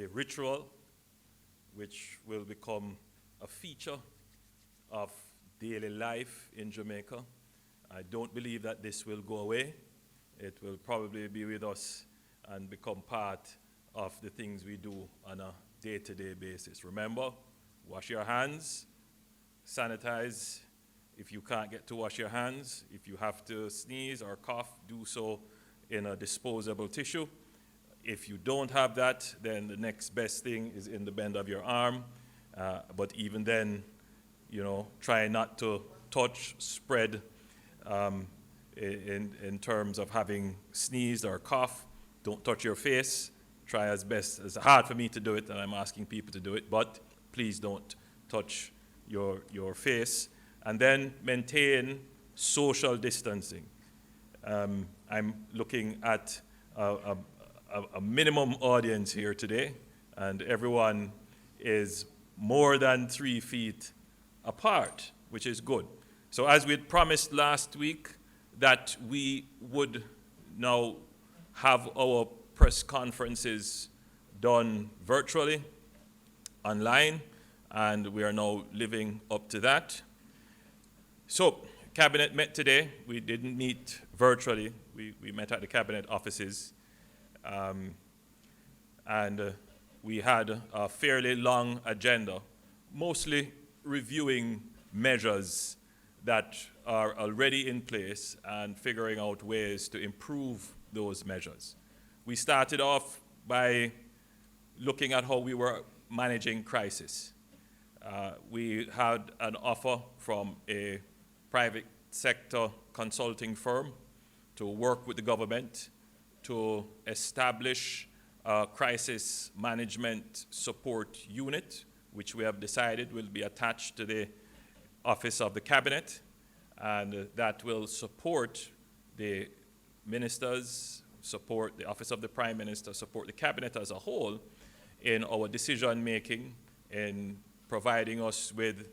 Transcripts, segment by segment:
a ritual which will become a feature of daily life in Jamaica. I don't believe that this will go away. It will probably be with us and become part of the things we do on a day-to-day basis. Remember, wash your hands, sanitize. If you can't get to wash your hands, if you have to sneeze or cough, do so in a disposable tissue. If you don't have that, then the next best thing is in the bend of your arm. But even then, try not to touch, spread in terms of having sneezed or cough. Don't touch your face. Try as best. It's hard for me to do it, and I'm asking people to do it, but please don't touch your face. And then maintain social distancing. I'm looking at a minimum audience here today, and everyone is more than 3 feet apart, which is good. So as we had promised last week that we would now have our press conferences done virtually, online, and we are now living up to that. So, Cabinet met today. We didn't meet virtually. We met at the Cabinet offices. And we had a fairly long agenda, mostly reviewing measures that are already in place and figuring out ways to improve those measures. We started off by looking at how we were managing crisis. We had an offer from a private sector consulting firm to work with the government to establish a crisis management support unit, which we have decided will be attached to the Office of the Cabinet, and that will support the ministers, support the Office of the Prime Minister, support the Cabinet as a whole in our decision making, in providing us with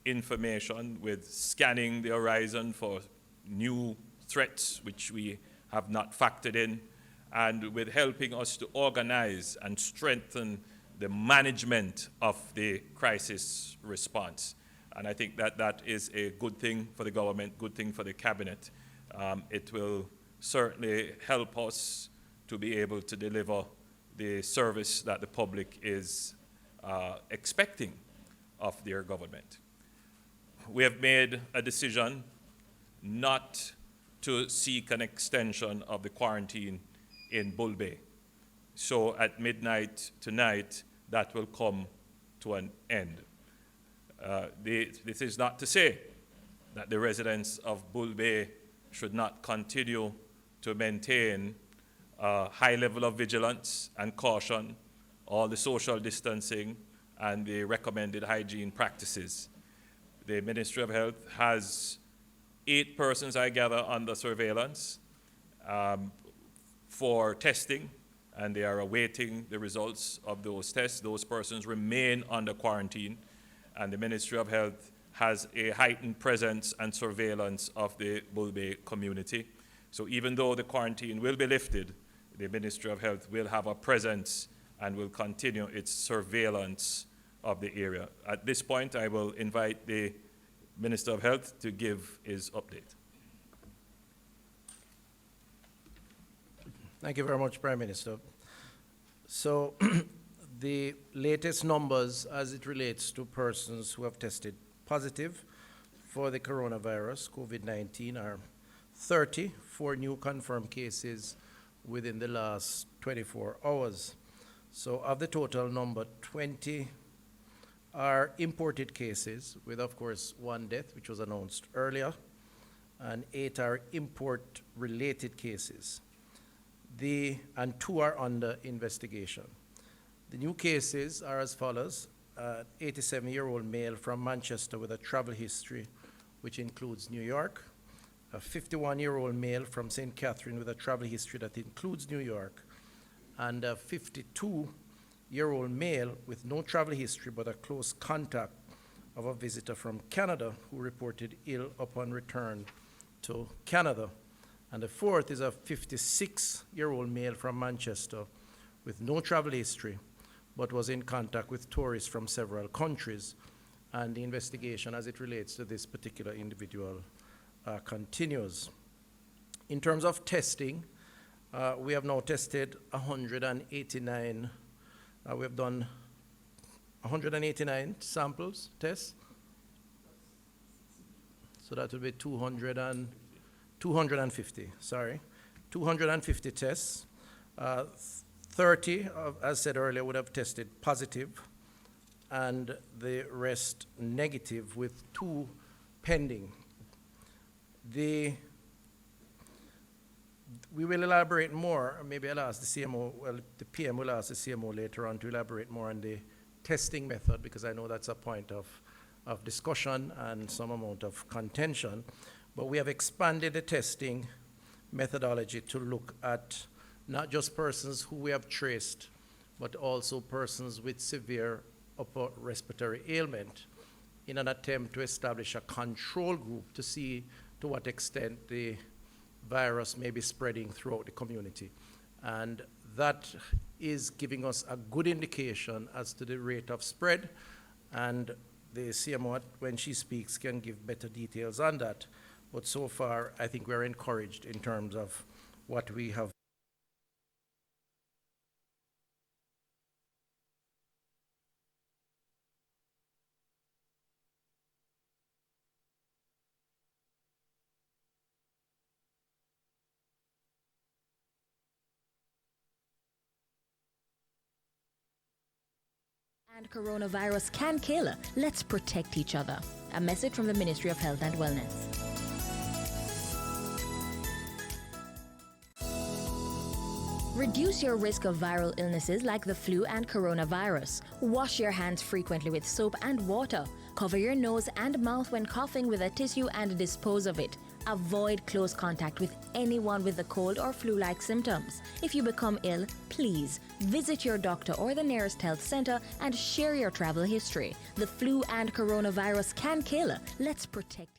information, with scanning the horizon for new threats which we have not factored in, and with helping us to organize and strengthen the management of the crisis response. And I think that that is a good thing for the government, good thing for the Cabinet. It will certainly help us to be able to deliver the service that the public is expecting of their government. We have made a decision not to seek an extension of the quarantine in Bull Bay. So at midnight tonight, that will come to an end. This is not to say that the residents of Bull Bay should not continue to maintain a high level of vigilance and caution, all the social distancing and the recommended hygiene practices. The Ministry of Health has 8 persons, I gather, under surveillance for testing, and they are awaiting the results of those tests. Those persons remain under quarantine, and the Ministry of Health has a heightened presence and surveillance of the Bull Bay community. So even though the quarantine will be lifted, the Ministry of Health will have a presence and will continue its surveillance of the area. At this point, I will invite the Minister of Health to give his update. Thank you very much, Prime Minister. So the latest numbers as it relates to persons who have tested positive for the coronavirus, COVID-19, are 34 new confirmed cases within the last 24 hours. So of the total number, 20 are imported cases, with, of course, 1 death, which was announced earlier, and 8 are import-related cases. And 2 are under investigation. The new cases are as follows: an 87-year-old male from Manchester with a travel history, which includes New York, a 51-year-old male from St. Catherine with a travel history that includes New York, and a 52-year-old male with no travel history but a close contact of a visitor from Canada who reported ill upon return to Canada. And the 4th is a 56-year-old male from Manchester with no travel history but was in contact with tourists from several countries. And the investigation as it relates to this particular individual continues. In terms of testing, we have now tested 189, we have done 189 samples, tests. So that would be 250, sorry. 250 tests. 30, as said earlier, would have tested positive, and the rest negative, with 2 pending. We will elaborate more. Maybe I'll ask the CMO, well, the PM will ask the CMO later on to elaborate more on the testing method, because I know that's a point of discussion and some amount of contention. But we have expanded the testing methodology to look at not just persons who we have traced, but also persons with severe upper respiratory ailment, in an attempt to establish a control group to see to what extent the virus may be spreading throughout the community. And that is giving us a good indication as to the rate of spread, and the CMO, when she speaks, can give better details on that. But so far, I think we're encouraged in terms of what we have. And coronavirus can kill. Let's protect each other. A message from the Ministry of Health and Wellness. Reduce your risk of viral illnesses like the flu and coronavirus. Wash your hands frequently with soap and water. Cover your nose and mouth when coughing with a tissue and dispose of it. Avoid close contact with anyone with a cold or flu-like symptoms. If you become ill, please visit your doctor or the nearest health center and share your travel history. The flu and coronavirus can kill. Let's protect.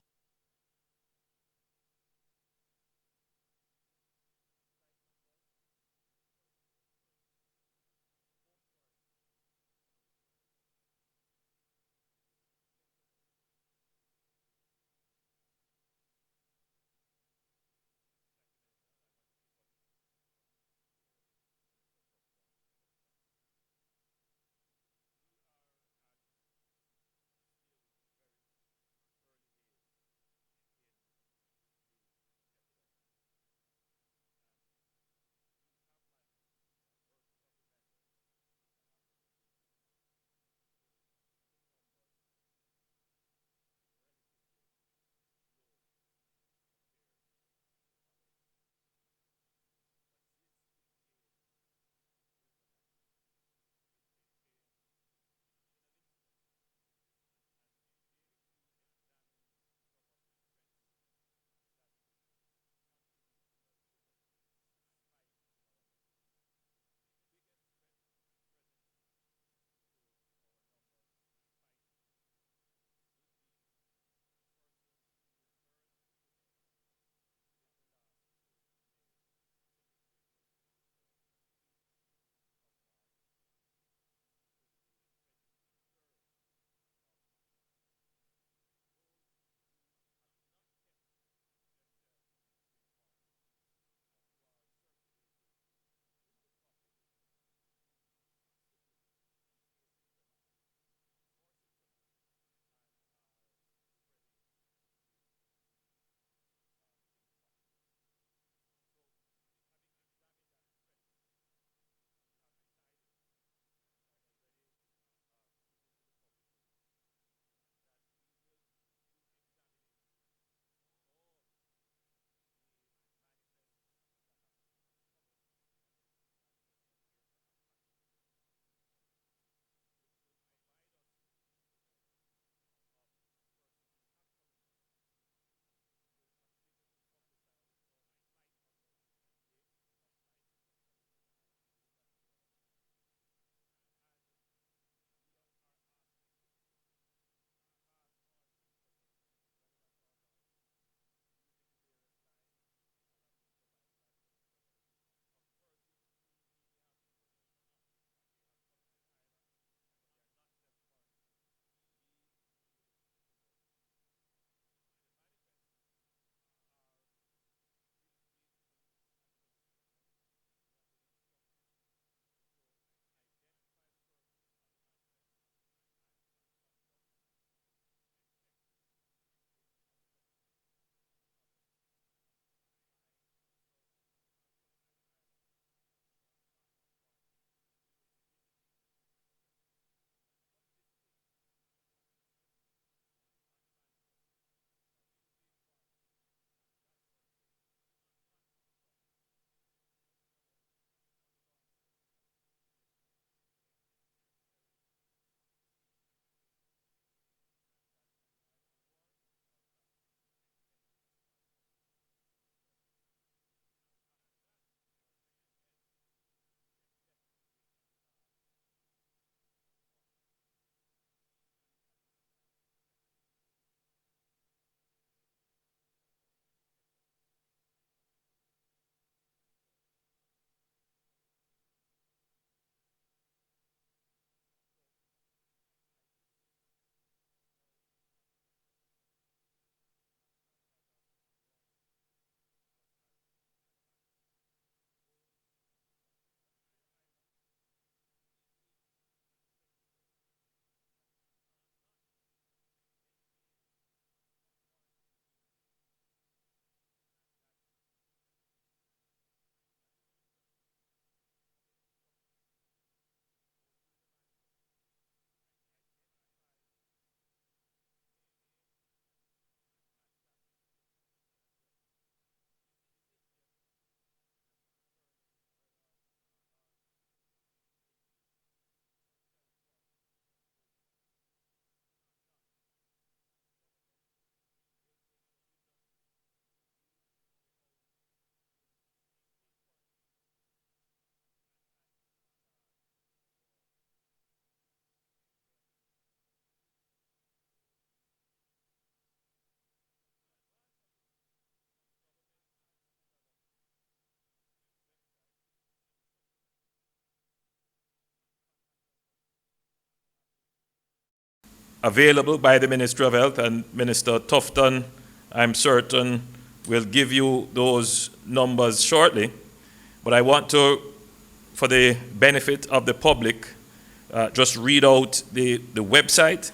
available by the Ministry of Health, and Minister Tufton, I'm certain, will give you those numbers shortly. But I want to, for the benefit of the public, just read out the website.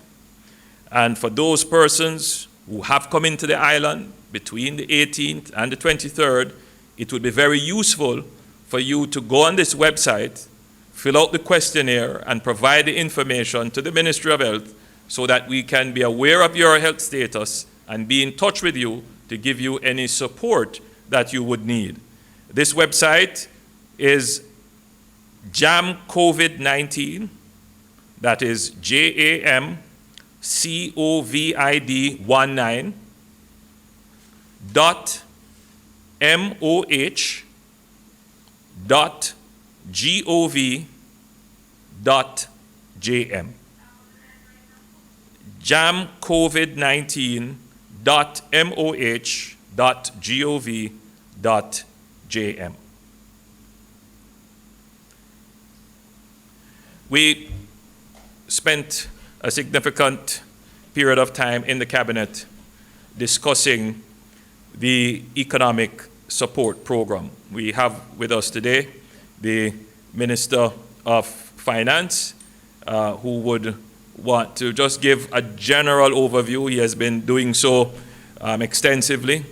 And for those persons who have come into the island between the 18th and the 23rd, it would be very useful for you to go on this website, fill out the questionnaire, and provide the information to the Ministry of Health so that we can be aware of your health status and be in touch with you to give you any support that you would need. This website is Jam COVID-19, that is JAMCOVID19 .moh.gov.jm. jamcovid19.moh.gov.jm. We spent a significant period of time in the cabinet discussing the economic support program. We have with us today the Minister of Finance, who would want to just give a general overview. He has been doing so extensively.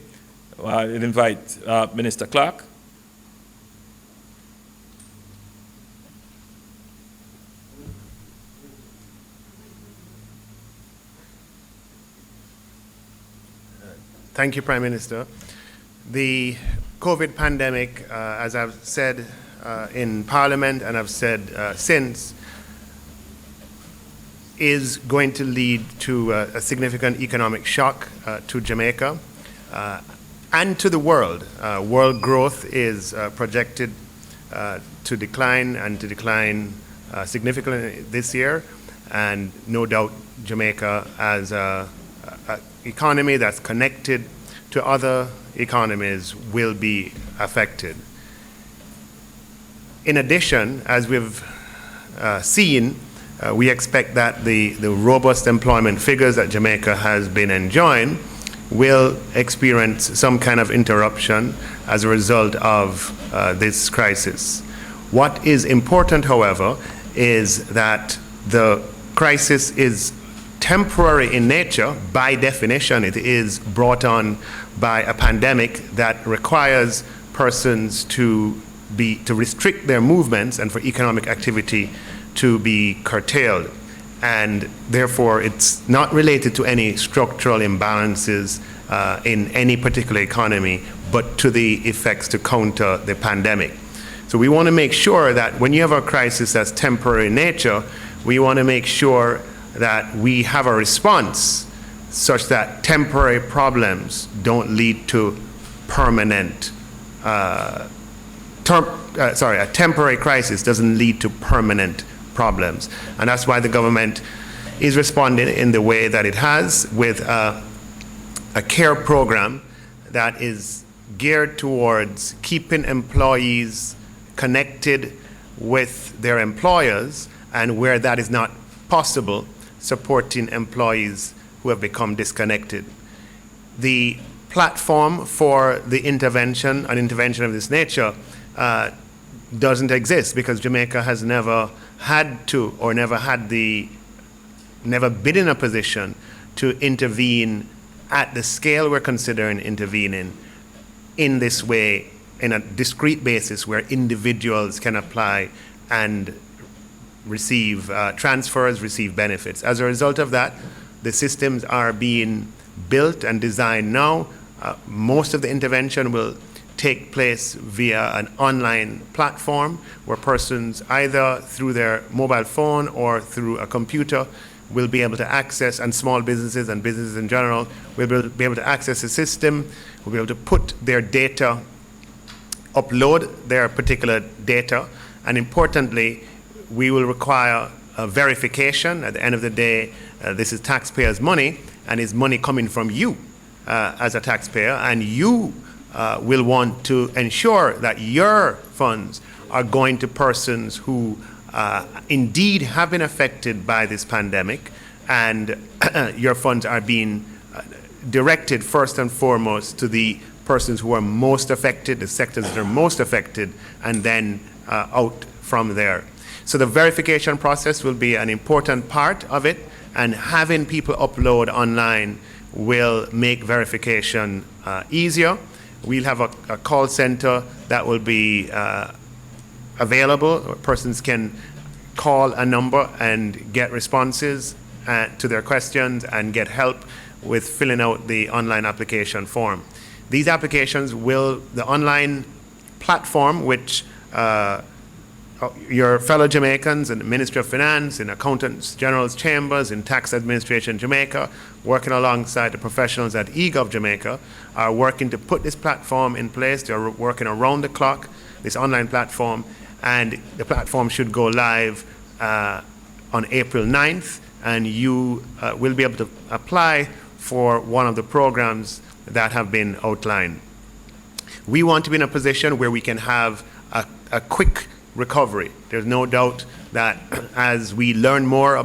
I'll invite Minister Clark. Thank you, Prime Minister. The COVID pandemic, as I've said in Parliament and I've said since, is going to lead to a significant economic shock to Jamaica and to the world. World growth is projected to decline and to decline significantly this year, and no doubt Jamaica, as an economy that's connected to other economies, will be affected. In addition, as we've seen, we expect that the robust employment figures that Jamaica has been enjoying will experience some kind of interruption as a result of this crisis. What is important, however, is that the crisis is temporary in nature. By definition, it is brought on by a pandemic that requires persons to restrict their movements and for economic activity to be curtailed. And therefore, it's not related to any structural imbalances in any particular economy, but to the effects to counter the pandemic. So we want to make sure that when you have a crisis that's temporary in nature, we want to make sure that we have a response such that temporary problems don't lead to permanent, a temporary crisis doesn't lead to permanent problems. And that's why the government is responding in the way that it has, with a care program that is geared towards keeping employees connected with their employers, and where that is not possible, supporting employees who have become disconnected. The platform for the intervention, an intervention of this nature, doesn't exist because Jamaica has never had to, or never been in a position to intervene at the scale we're considering intervening in this way, in a discrete basis where individuals can apply and receive transfers, receive benefits. As a result of that, the systems are being built and designed now. Most of the intervention will take place via an online platform where persons, either through their mobile phone or through a computer, will be able to access, and small businesses and businesses in general will be able to access the system, will be able to put their data, upload their particular data, and importantly, we will require a verification. At the end of the day, this is taxpayers' money, and it's money coming from you as a taxpayer, and you will want to ensure that your funds are going to persons who indeed have been affected by this pandemic, and your funds are being directed first and foremost to the persons who are most affected, the sectors that are most affected, and then out from there. So the verification process will be an important part of it, and having people upload online will make verification easier. We'll have a call center that will be available. Persons can call a number and get responses to their questions and get help with filling out the online application form. These applications the online platform, which your fellow Jamaicans in the Ministry of Finance, in Accountants General's Chambers, in Tax Administration Jamaica, working alongside the professionals at Gov't Jamaica, are working to put this platform in place. They're working around the clock, this online platform, and the platform should go live on April 9th, and you will be able to apply for one of the programs that have been outlined. We want to be in a position where we can have a quick recovery. There's no doubt that as we learn more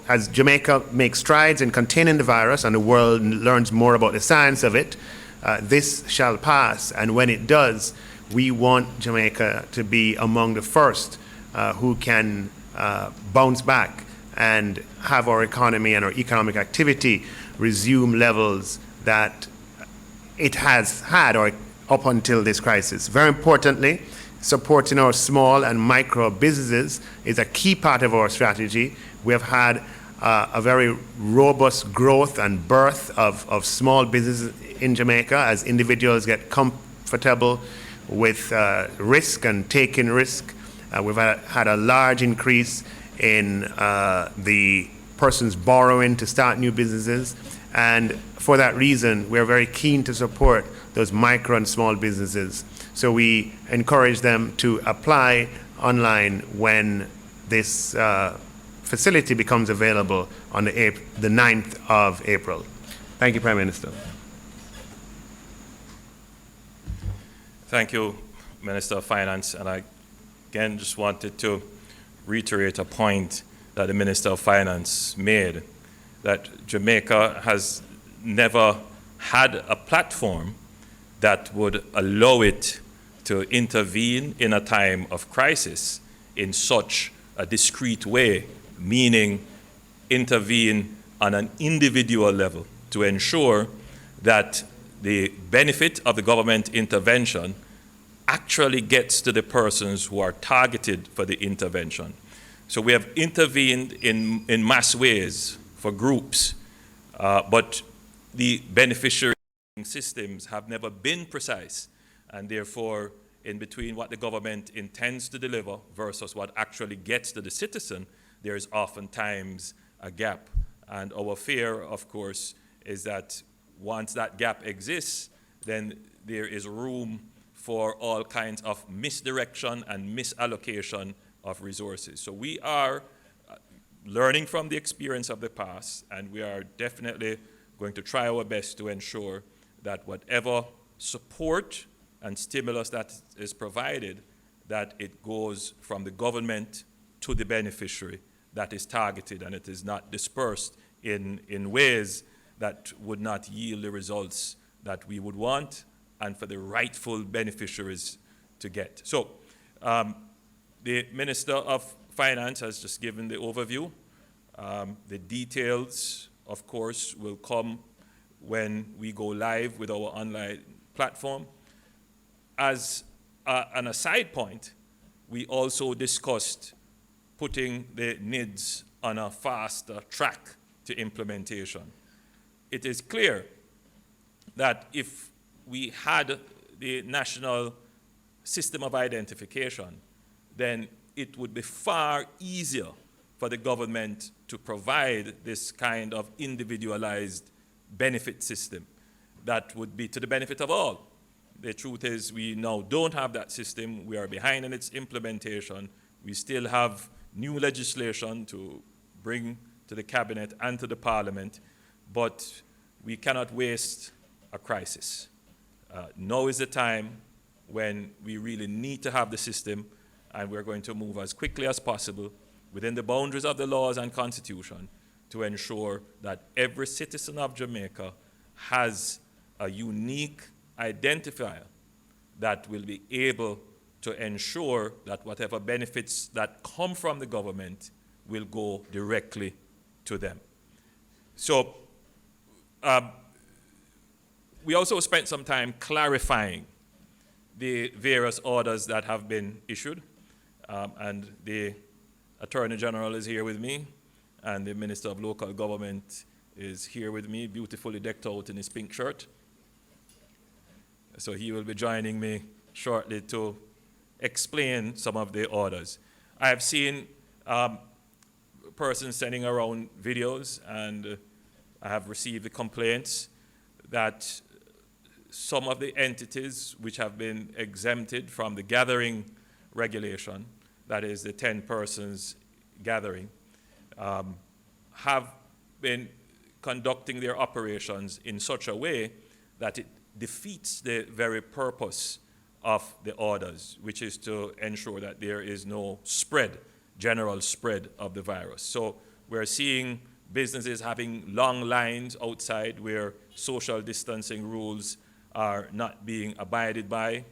as Jamaica makes strides in containing the virus and the world learns more about the science of it, this shall pass. And when it does, we want Jamaica to be among the first who can bounce back and have our economy and our economic activity resume levels that it has had or up until this crisis. Very importantly, supporting our small and micro businesses is a key part of our strategy. We have had a very robust growth and birth of small businesses in Jamaica as individuals get comfortable with risk and taking risk. We've had a large increase in the persons borrowing to start new businesses, and for that reason we're very keen to support those micro and small businesses. So we encourage them to apply online when this facility becomes available on the 9th of April. Thank you, Prime Minister. Thank you, Minister of Finance. And I again just wanted to reiterate a point that the Minister of Finance made, that Jamaica has never had a platform that would allow it to intervene in a time of crisis in such a discreet way, meaning intervene on an individual level to ensure that the benefit of the government intervention actually gets to the persons who are targeted for the intervention. So we have intervened in mass ways for groups, but the beneficiary systems have never been precise, and therefore in between what the government intends to deliver versus what actually gets to the citizen, there is oftentimes a gap. And our fear, of course, is that once that gap exists, then there is room for all kinds of misdirection and misallocation of resources. So we are learning from the experience of the past, and we are definitely going to try our best to ensure that whatever support and stimulus that is provided, that it goes from the government to the beneficiary, that is targeted, and it is not dispersed in ways that would not yield the results that we would want and for the rightful beneficiaries to get. So the Minister of Finance has just given the overview. The details, of course, will come when we go live with our online platform. As an aside point, we also discussed putting the NIDS on a faster track to implementation. It is clear that if we had the national system of identification, then it would be far easier for the government to provide this kind of individualized benefit system that would be to the benefit of all. The truth is we now don't have that system. We are behind in its implementation. We still have new legislation to bring to the cabinet and to the parliament, but we cannot waste a crisis. Now is the time when we really need to have the system, and we're going to move as quickly as possible within the boundaries of the laws and constitution to ensure that every citizen of Jamaica has a unique identifier that will be able to ensure that whatever benefits that come from the government will go directly to them. So we also spent some time clarifying the various orders that have been issued, and the Attorney General is here with me, and the Minister of Local Government is here with me, beautifully decked out in his pink shirt. So he will be joining me shortly to explain some of the orders. I have seen persons sending around videos, and I have received the complaints that some of the entities which have been exempted from the gathering regulation, that is the 10 persons gathering, have been conducting their operations in such a way that it defeats the very purpose of the orders, which is to ensure that there is no spread, general spread of the virus. So we're seeing businesses having long lines outside where social distancing rules are not being abided by.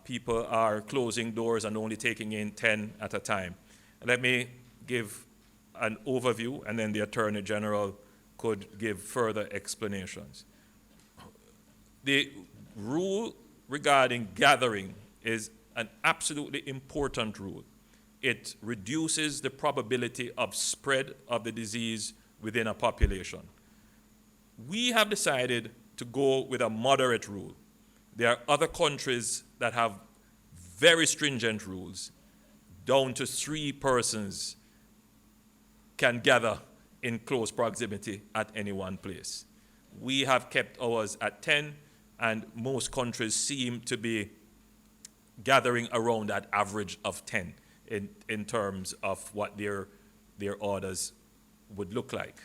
People are closing doors and only taking in 10 at a time. Let me give an overview, and then the Attorney General could give further explanations. The rule regarding gathering is an absolutely important rule. It reduces the probability of spread of the disease within a population. We have decided to go with a moderate rule. There are other countries that have very stringent rules. Down to 3 persons can gather in close proximity at any one place. We have kept ours at 10, and most countries seem to be gathering around that average of 10 in terms of what their orders would look like.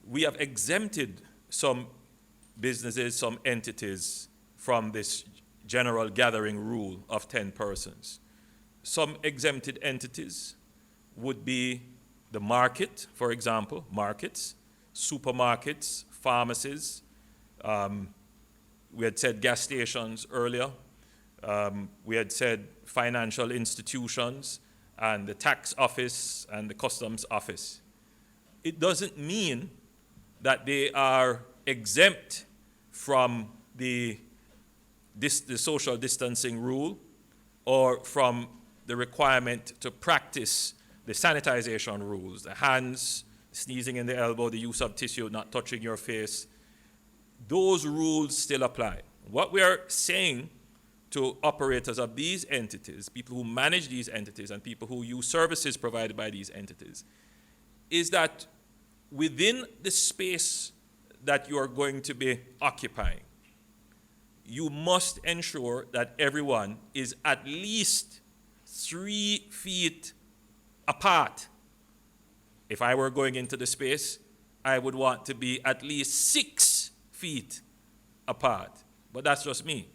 We have exempted some businesses, some entities from this general gathering rule of 10 persons. Some exempted entities would be the market, for example, markets, supermarkets, pharmacies. We had said gas stations earlier. We had said financial institutions and the tax office and the customs office. It doesn't mean that they are exempt from the social distancing rule or from the requirement to practice the sanitization rules, the hands, sneezing in the elbow, the use of tissue, not touching your face. Those rules still apply. What we are saying to operators of these entities, people who manage these entities and people who use services provided by these entities, is that within the space that you are going to be occupying, you must ensure that everyone is at least 3 feet apart. If I were going into the space, I would want to be at least 6 feet apart. But that's just me.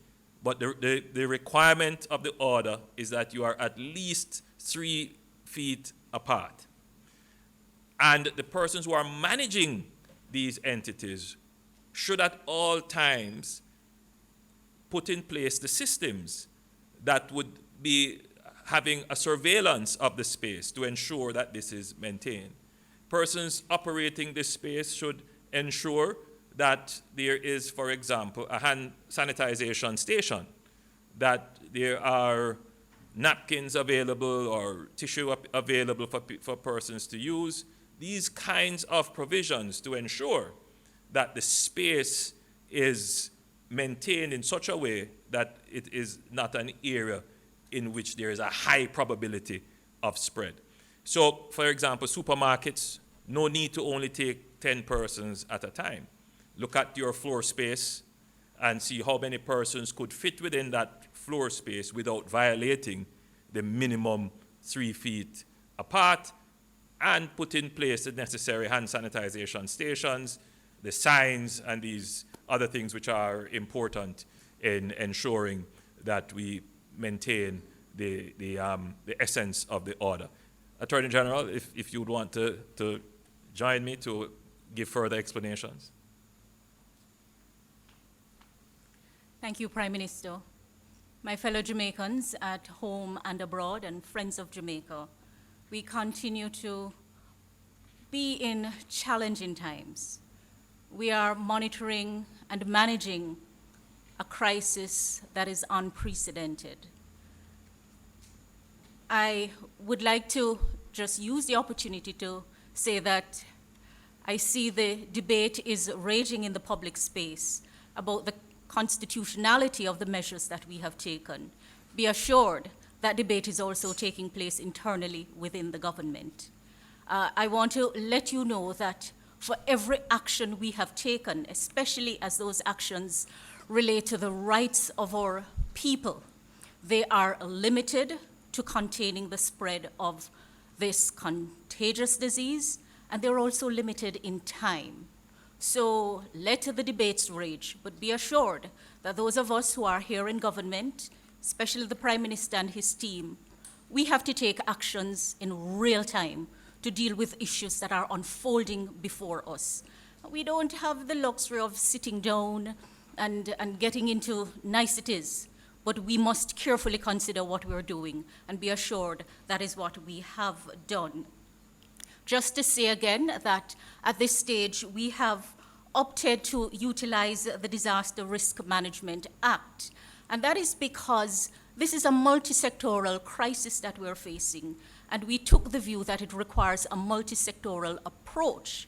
But the requirement of the order is that you are at least 3 feet apart. And the persons who are managing these entities should at all times put in place the systems that would be having a surveillance of the space to ensure that this is maintained. Persons operating this space should ensure that there is, for example, a hand sanitization station, that there are napkins available or tissue available for persons to use. These kinds of provisions to ensure that the space is maintained in such a way that it is not an area in which there is a high probability of spread. So, for example, supermarkets, no need to only take 10 persons at a time. Look at your floor space and see how many persons could fit within that floor space without violating the minimum 3 feet apart, and put in place the necessary hand sanitization stations, the signs, and these other things which are important in ensuring that we maintain the essence of the order. Attorney General, if you would want to join me to give further explanations. Thank you, Prime Minister. My fellow Jamaicans at home and abroad and friends of Jamaica, we continue to be in challenging times. We are monitoring and managing a crisis that is unprecedented. I would like to just use the opportunity to say that I see the debate is raging in the public space about the constitutionality of the measures that we have taken. Be assured that debate is also taking place internally within the government. I want to let you know that for every action we have taken, especially as those actions relate to the rights of our people, they are limited to containing the spread of this contagious disease, and they're also limited in time. So let the debates rage, but be assured that those of us who are here in government, especially the Prime Minister and his team, we have to take actions in real time to deal with issues that are unfolding before us. We don't have the luxury of sitting down and getting into niceties, but we must carefully consider what we're doing and be assured that is what we have done. Just to say again that at this stage, we have opted to utilize the Disaster Risk Management Act. And that is because this is a multi-sectoral crisis that we're facing. And we took the view that it requires a multi-sectoral approach.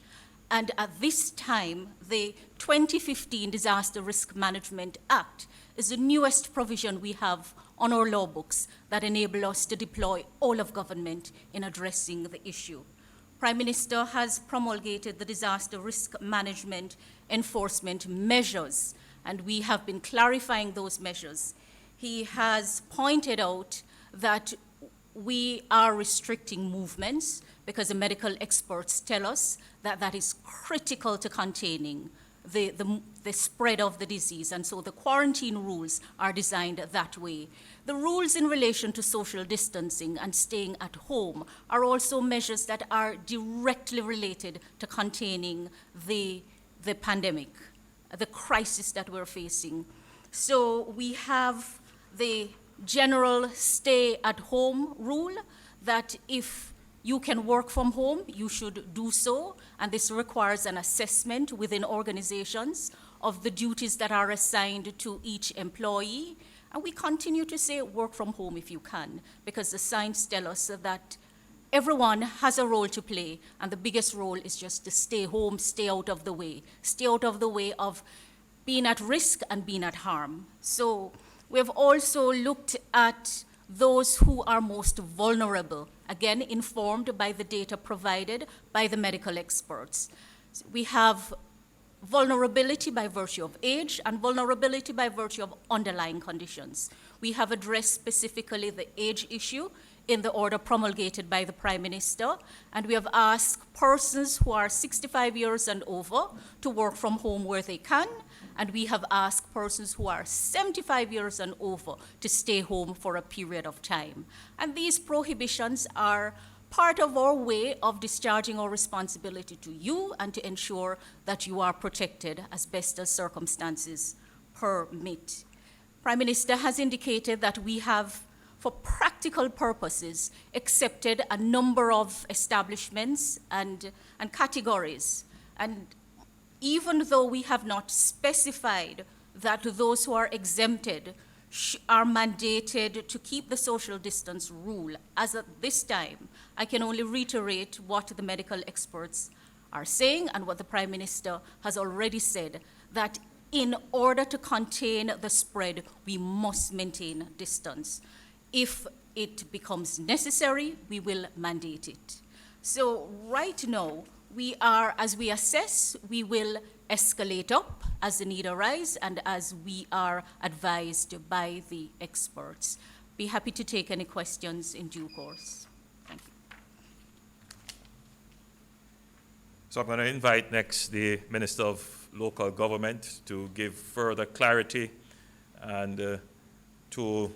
And at this time, the 2015 Disaster Risk Management Act is the newest provision we have on our law books that enable us to deploy all of government in addressing the issue. Prime Minister has promulgated the disaster risk management enforcement measures, and we have been clarifying those measures. He has pointed out that we are restricting movements because the medical experts tell us that that is critical to containing the spread of the disease, and so the quarantine rules are designed that way. The rules in relation to social distancing and staying at home are also measures that are directly related to containing the pandemic, the crisis that we're facing. So we have the general stay at home rule that if you can work from home, you should do so, and this requires an assessment within organizations of the duties that are assigned to each employee. And we continue to say work from home if you can, because the science tells us that everyone has a role to play, and the biggest role is just to stay home, stay out of the way of being at risk and being at harm. So we've also looked at those who are most vulnerable, again, informed by the data provided by the medical experts. We have vulnerability by virtue of age and vulnerability by virtue of underlying conditions. We have addressed specifically the age issue in the order promulgated by the Prime Minister, and we have asked persons who are 65 years and over to work from home where they can, and we have asked persons who are 75 years and over to stay home for a period of time. And these prohibitions are part of our way of discharging our responsibility to you and to ensure that you are protected as best as circumstances permit. Prime Minister has indicated that we have, for practical purposes, accepted a number of establishments and categories. And even though we have not specified that those who are exempted are mandated to keep the social distance rule, as at this time, I can only reiterate what the medical experts are saying and what the Prime Minister has already said, that in order to contain the spread, we must maintain distance. If it becomes necessary, we will mandate it. So right now, we are, as we assess, we will escalate up as the need arises and as we are advised by the experts. Be happy to take any questions in due course. Thank you. So I'm going to invite next the Minister of Local Government to give further clarity and to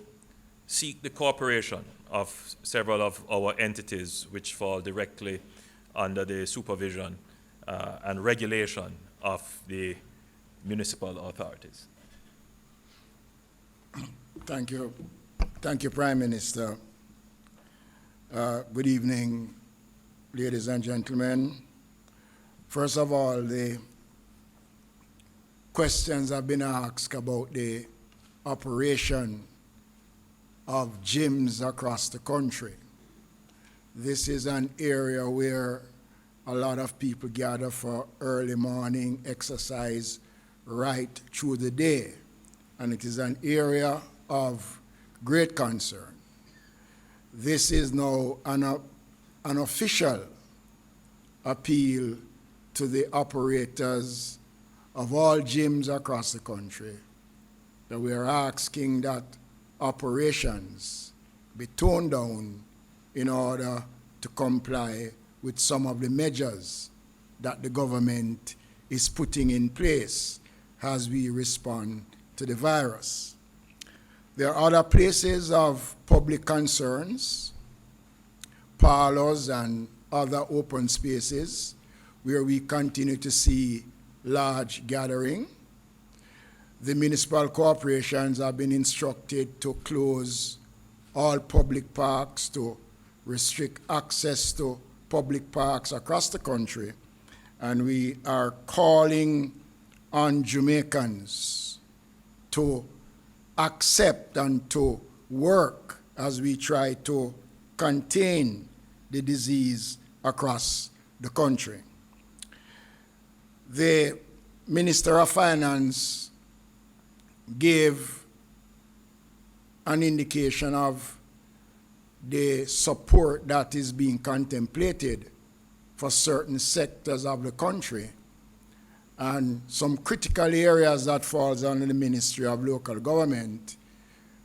seek the cooperation of several of our entities which fall directly under the supervision and regulation of the municipal authorities. Thank you. Thank you, Prime Minister. Good evening, ladies and gentlemen. First of all, the questions have been asked about the operation of gyms across the country. This is an area where a lot of people gather for early morning exercise right through the day. And it is an area of great concern. This is now an official appeal to the operators of all gyms across the country, that we are asking that operations be toned down in order to comply with some of the measures that the government is putting in place as we respond to the virus. There are other places of public concerns, parlors and other open spaces where we continue to see large gathering. The municipal corporations have been instructed to close all public parks, to restrict access to public parks across the country, and we are calling on Jamaicans to accept and to work as we try to contain the disease across the country. The Minister of Finance gave an indication of the support that is being contemplated for certain sectors of the country, and some critical areas that falls under the Ministry of Local Government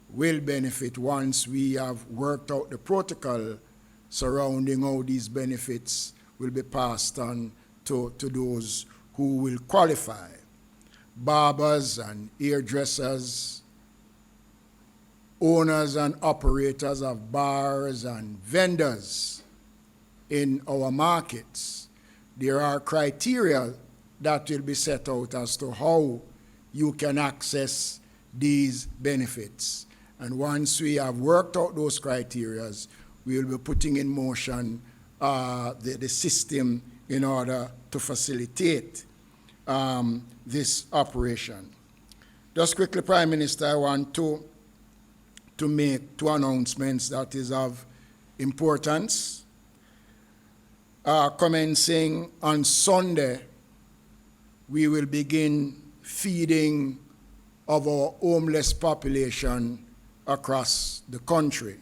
will benefit once we have worked out the protocol surrounding how these benefits will be passed on to those who will qualify. Barbers and hairdressers, owners and operators of bars and vendors in our markets. There are criteria that will be set out as to how you can access these benefits. And once we have worked out those criteria, we will be putting in motion the system in order to facilitate this operation. Just quickly, Prime Minister, I want to make two announcements that is of importance. Commencing on Sunday, we will begin feeding of our homeless population across the country.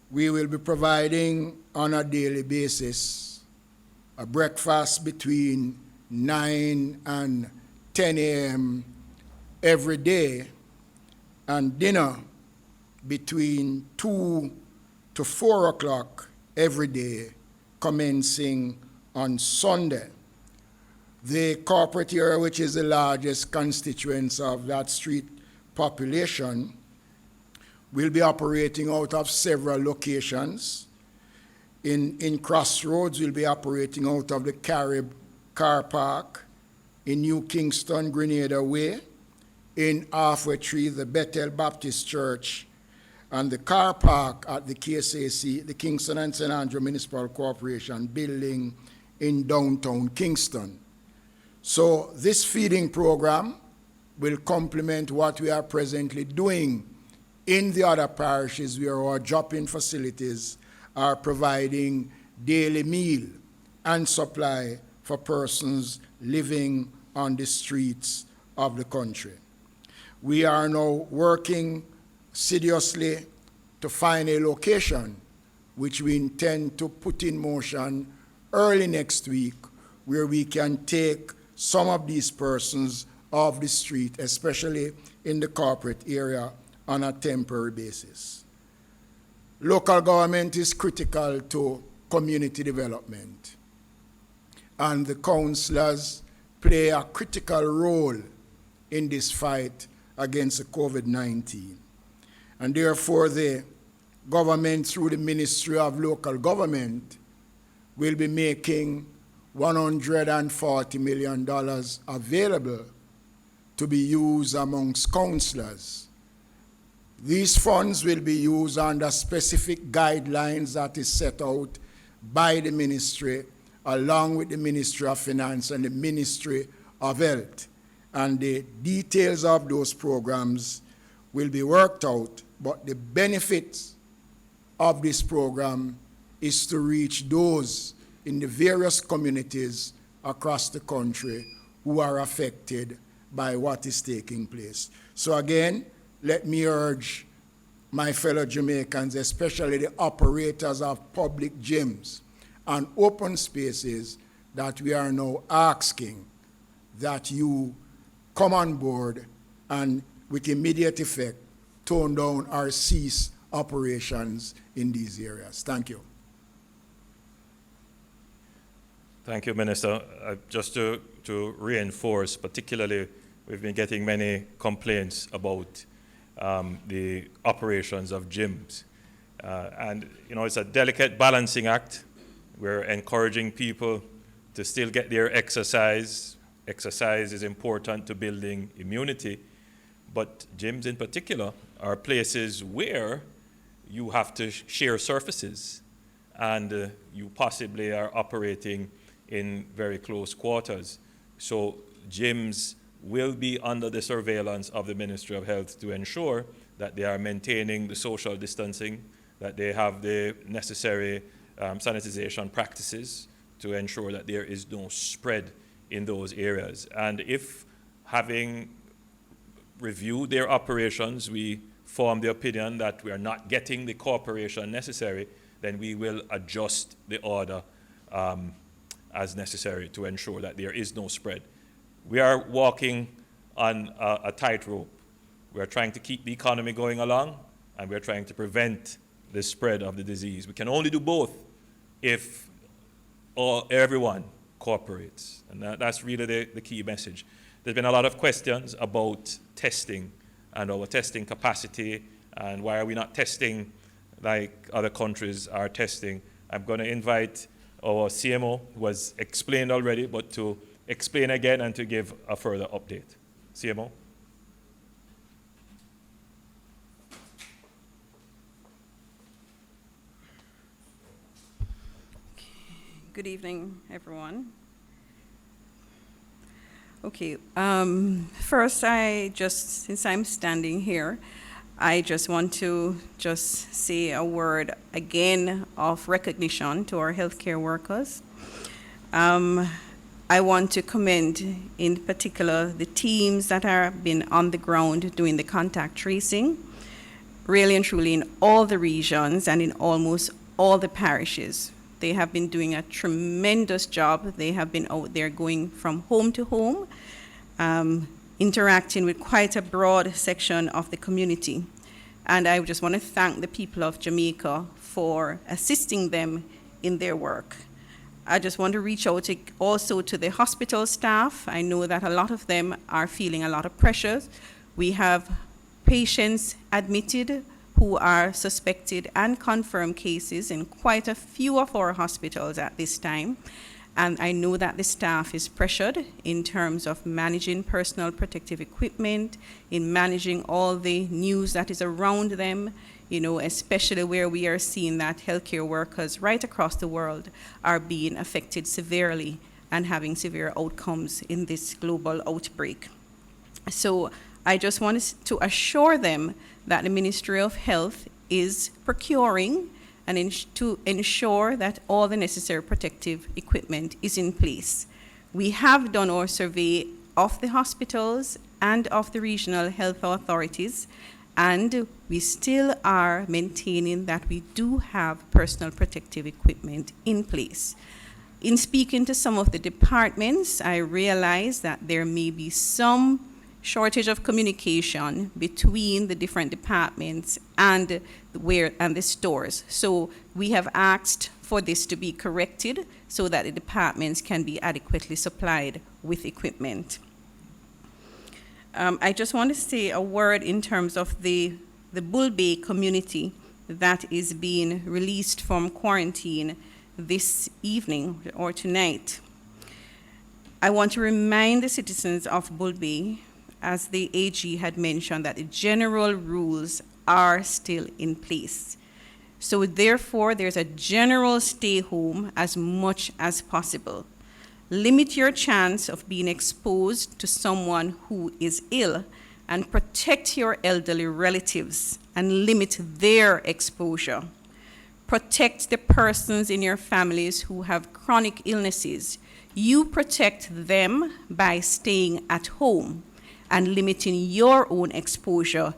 We will be providing on a daily basis a breakfast between 9 and 10 a.m. every day, and dinner between 2 to 4 o'clock every day, commencing on Sunday. The corporate area, which is the largest constituents of that street population, will be operating out of several locations. In Crossroads, we'll be operating out of the Carib Car Park. In New Kingston, Grenada Way. In Halfway Tree, the Bethel Baptist Church, and the car park at the KSAC, the Kingston and St. Andrew Municipal Corporation building in downtown Kingston. So this feeding program will complement what we are presently doing in the other parishes where our drop-in facilities are providing daily meal and supply for persons living on the streets of the country. We are now working assiduously to find a location which we intend to put in motion early next week, where we can take some of these persons off the street, especially in the corporate area, on a temporary basis. Local government is critical to community development, and the councillors play a critical role in this fight against the COVID-19. And therefore, the government, through the Ministry of Local Government, will be making $140 million available to be used amongst councillors. These funds will be used under specific guidelines that is set out by the ministry, along with the Ministry of Finance and the Ministry of Health. And the details of those programs will be worked out, but the benefits of this program is to reach those in the various communities across the country who are affected by what is taking place. So again, let me urge my fellow Jamaicans, especially the operators of public gyms and open spaces, that we are now asking that you come on board and with immediate effect tone down or cease operations in these areas. Thank you. Thank you, Minister. Just to reinforce, particularly, we've been getting many complaints about the operations of gyms. And, you know, it's a delicate balancing act. We're encouraging people to still get their exercise. Exercise is important to building immunity. But gyms in particular are places where you have to share surfaces, and you possibly are operating in very close quarters. So gyms will be under the surveillance of the Ministry of Health to ensure that they are maintaining the social distancing, that they have the necessary sanitization practices to ensure that there is no spread in those areas. And if, having reviewed their operations, we form the opinion that we are not getting the cooperation necessary, then we will adjust the order as necessary to ensure that there is no spread. We are walking on a tightrope. We are trying to keep the economy going along, and we are trying to prevent the spread of the disease. We can only do both if everyone cooperates, and that's really the key message. There's been a lot of questions about testing and our testing capacity, and why are we not testing like other countries are testing. I'm going to invite our CMO, who has explained already, but to explain again and to give a further update. CMO? Good evening, everyone. Okay, first since I'm standing here, I just want to say a word again of recognition to our healthcare workers. I want to commend in particular the teams that have been on the ground doing the contact tracing, really and truly in all the regions and in almost all the parishes. They have been doing a tremendous job. They have been out there going from home to home, interacting with quite a broad section of the community. And I just want to thank the people of Jamaica for assisting them in their work. I just want to reach out also to the hospital staff. I know that a lot of them are feeling a lot of pressures. We have patients admitted who are suspected and confirmed cases in quite a few of our hospitals at this time. And I know that the staff is pressured in terms of managing personal protective equipment, in managing all the news that is around them, you know, especially where we are seeing that healthcare workers right across the world are being affected severely and having severe outcomes in this global outbreak. So I just wanted to assure them that the Ministry of Health is procuring and to ensure that all the necessary protective equipment is in place. We have done our survey of the hospitals and of the regional health authorities, and we still are maintaining that we do have personal protective equipment in place. In speaking to some of the departments, I realize that there may be some shortage of communication between the different departments and the stores. So we have asked for this to be corrected so that the departments can be adequately supplied with equipment. I just want to say a word in terms of the Bull Bay community that is being released from quarantine this evening or tonight. I want to remind the citizens of Bull Bay, as the AG had mentioned, that the general rules are still in place. So therefore, there's a general stay home as much as possible. Limit your chance of being exposed to someone who is ill, and protect your elderly relatives and limit their exposure. Protect the persons in your families who have chronic illnesses. You protect them by staying at home and limiting your own exposure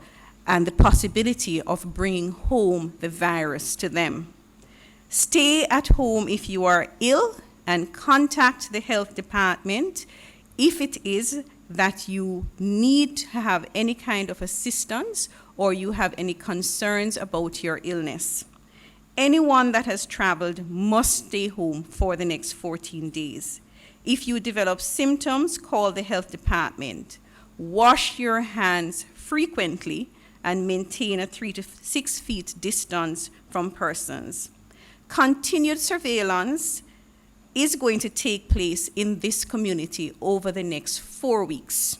and the possibility of bringing home the virus to them. Stay at home if you are ill and contact the health department if it is that you need to have any kind of assistance or you have any concerns about your illness. Anyone that has traveled must stay home for the next 14 days. If you develop symptoms, call the health department. Wash your hands frequently and maintain a 3 to 6 feet distance from persons. Continued surveillance is going to take place in this community over the next 4 weeks.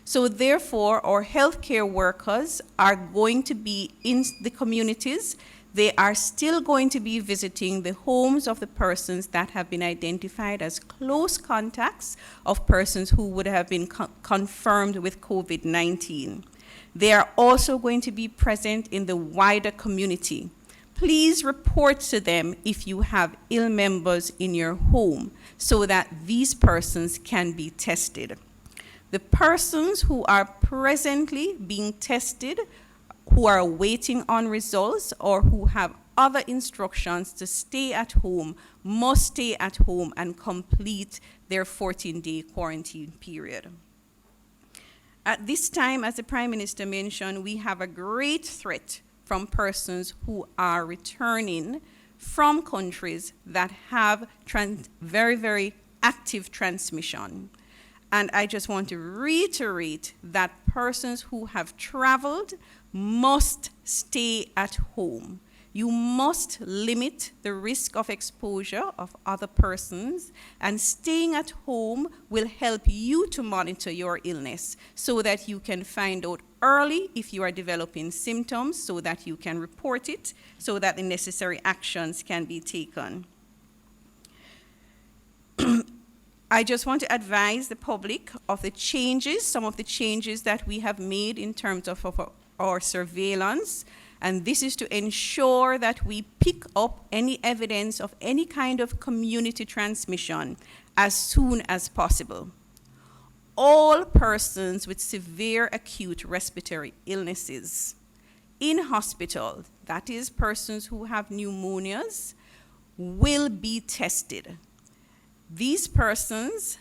So therefore, our healthcare workers are going to be in the communities. They are still going to be visiting the homes of the persons that have been identified as close contacts of persons who would have been confirmed with COVID-19. They are also going to be present in the wider community. Please report to them if you have ill members in your home so that these persons can be tested. The persons who are presently being tested, who are waiting on results, or who have other instructions to stay at home, must stay at home and complete their 14-day quarantine period. At this time, as the Prime Minister mentioned, we have a great threat from persons who are returning from countries that have very, very active transmission. And I just want to reiterate that persons who have traveled must stay at home. You must limit the risk of exposure of other persons, and staying at home will help you to monitor your illness so that you can find out early if you are developing symptoms, so that you can report it, so that the necessary actions can be taken. I just want to advise the public of the changes, some of the changes that we have made in terms of our surveillance. And this is to ensure that we pick up any evidence of any kind of community transmission as soon as possible. All persons with severe acute respiratory illnesses in hospital, that is persons who have pneumonias, will be tested. These persons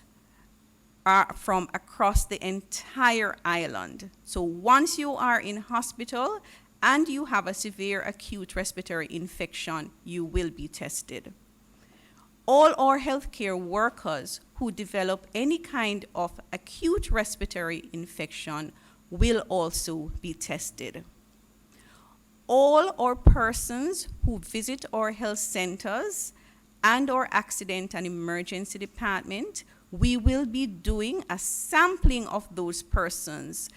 are from across the entire island. So once you are in hospital and you have a severe acute respiratory infection, you will be tested. All our healthcare workers who develop any kind of acute respiratory infection will also be tested. All our persons who visit our health centers and our accident and emergency department, we will be doing a sampling of those persons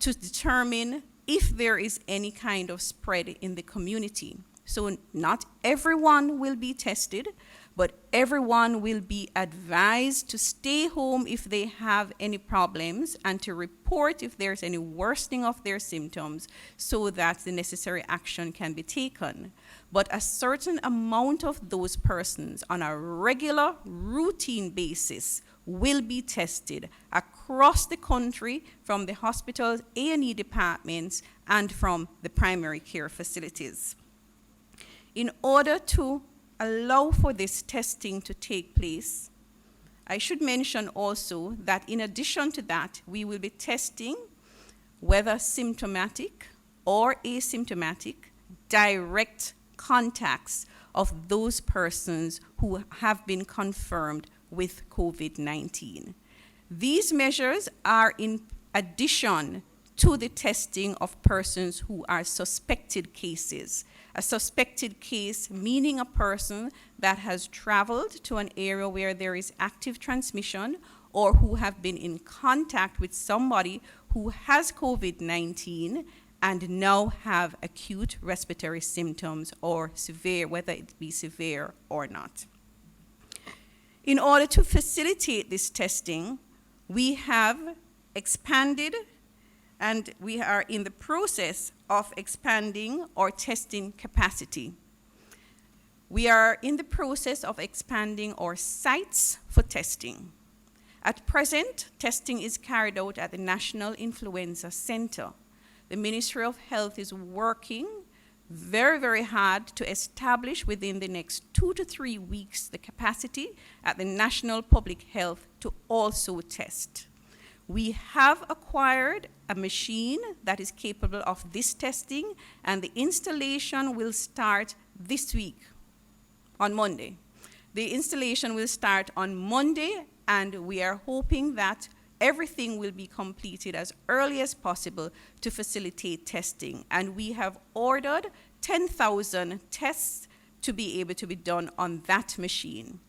to determine if there is any kind of spread in the community. So not everyone will be tested, but everyone will be advised to stay home if they have any problems and to report if there's any worsening of their symptoms so that the necessary action can be taken. But a certain amount of those persons on a regular, routine basis will be tested across the country from the hospitals, A&E departments, and from the primary care facilities. In order to allow for this testing to take place, I should mention also that in addition to that, we will be testing whether symptomatic or asymptomatic direct contacts of those persons who have been confirmed with COVID-19. These measures are in addition to the testing of persons who are suspected cases. A suspected case meaning a person that has traveled to an area where there is active transmission or who have been in contact with somebody who has COVID-19 and now have acute respiratory symptoms or severe, whether it be severe or not. In order to facilitate this testing, we have expanded and we are in the process of expanding our testing capacity. We are in the process of expanding our sites for testing. At present, testing is carried out at the National Influenza Center. The Ministry of Health is working very, very hard to establish within the next 2 to 3 weeks the capacity at the National Public Health to also test. We have acquired a machine that is capable of this testing, and the installation will start this week, on Monday. The installation will start on Monday, and we are hoping that everything will be completed as early as possible to facilitate testing. And we have ordered 10,000 tests to be able to be done on that machine.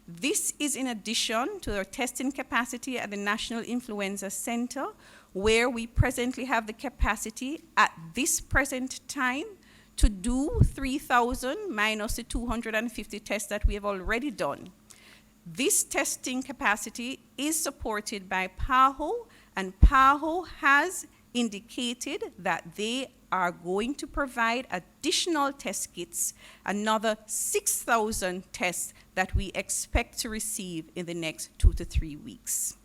This is in addition to our testing capacity at the National Influenza Center, where we presently have the capacity at this present time to do 3,000 minus the 250 tests that we have already done. This testing capacity is supported by PAHO, and PAHO has indicated that they are going to provide additional test kits, another 6,000 tests that we expect to receive in the next 2 to 3 weeks.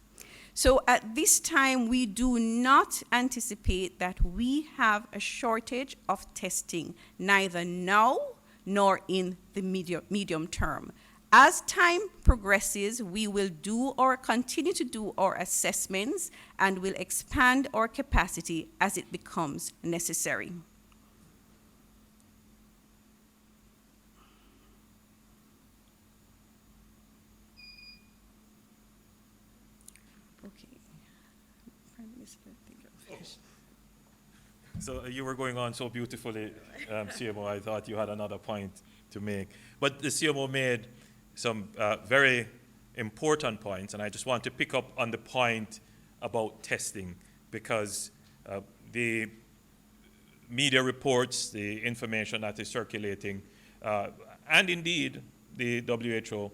So at this time, we do not anticipate that we have a shortage of testing, neither now nor in the medium term. As time progresses, we will continue to do our assessments and will expand our capacity as it becomes necessary. Okay. Prime Minister, I think I'll finish. So you were going on so beautifully, CMO, I thought you had another point to make. But the CMO made some very important points, and I just want to pick up on the point about testing, because the media reports, the information that is circulating, and indeed the WHO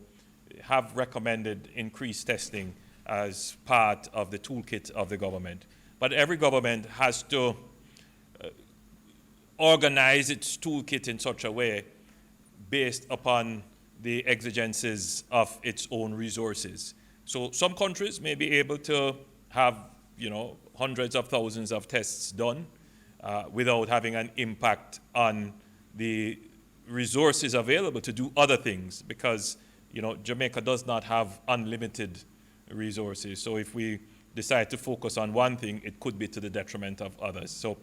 have recommended increased testing as part of the toolkit of the government. But every government has to organize its toolkit in such a way based upon the exigencies of its own resources. So some countries may be able to have, hundreds of thousands of tests done without having an impact on the resources available to do other things, because, Jamaica does not have unlimited resources. So if we decide to focus on one thing, it could be to the detriment of others. So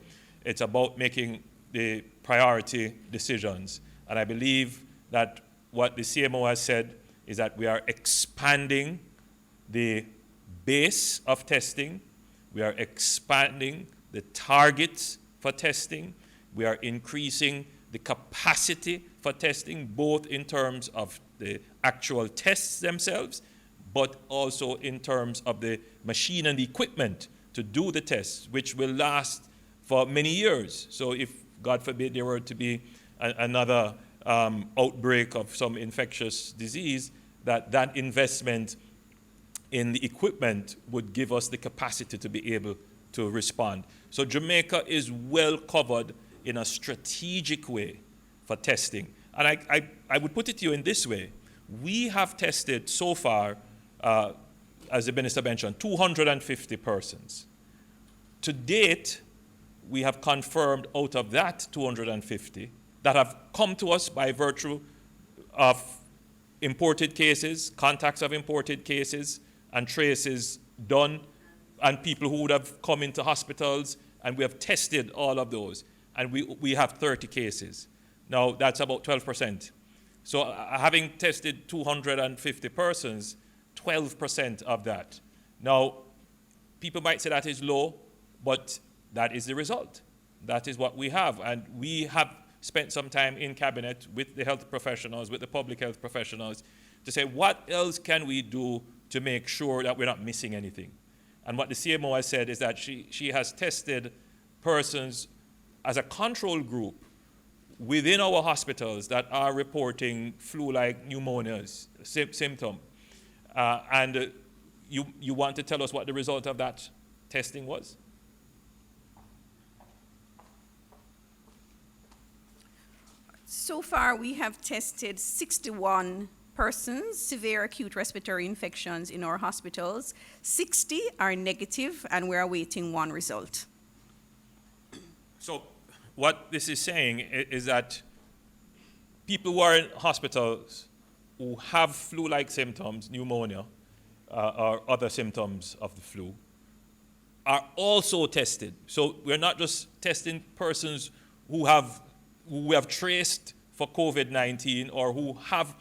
it's about making the priority decisions. And I believe that what the CMO has said is that we are expanding the base of testing, we are expanding the targets for testing, we are increasing the capacity for testing, both in terms of the actual tests themselves, but also in terms of the machine and the equipment to do the tests, which will last for many years. So if, God forbid, there were to be another outbreak of some infectious disease, that investment in the equipment would give us the capacity to be able to respond. So Jamaica is well covered in a strategic way for testing. And I would put it to you in this way. We have tested so far, as the Minister mentioned, 250 persons. To date, we have confirmed out of that 250 that have come to us by virtue of imported cases, contacts of imported cases, and traces done, and people who would have come into hospitals, and we have tested all of those. And we have 30 cases. Now, that's about 12%. So having tested 250 persons, 12% of that. Now, people might say that is low, but that is the result. That is what we have. And we have spent some time in cabinet with the health professionals, with the public health professionals, to say what else can we do to make sure that we're not missing anything. And what the CMO has said is that she has tested persons as a control group within our hospitals that are reporting flu-like pneumonias symptom. You want to tell us what the result of that testing was? So far, we have tested 61 persons, severe acute respiratory infections in our hospitals. 60 are negative, and we're awaiting one result. So what this is saying is that people who are in hospitals who have flu-like symptoms, pneumonia, or other symptoms of the flu, are also tested. So we're not just testing persons who we have traced for COVID-19 or who have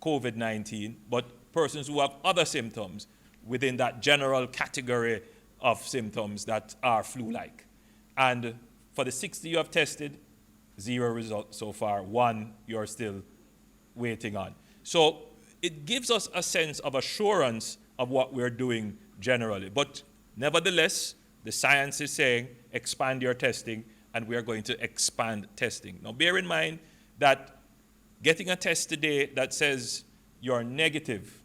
COVID-19, but persons who have other symptoms within that general category of symptoms that are flu-like. And for the 60 you have tested, 0 results so far, 1 you're still waiting on. So it gives us a sense of assurance of what we're doing generally. But nevertheless, the science is saying expand your testing, and we are going to expand testing. Now bear in mind that getting a test today that says you're negative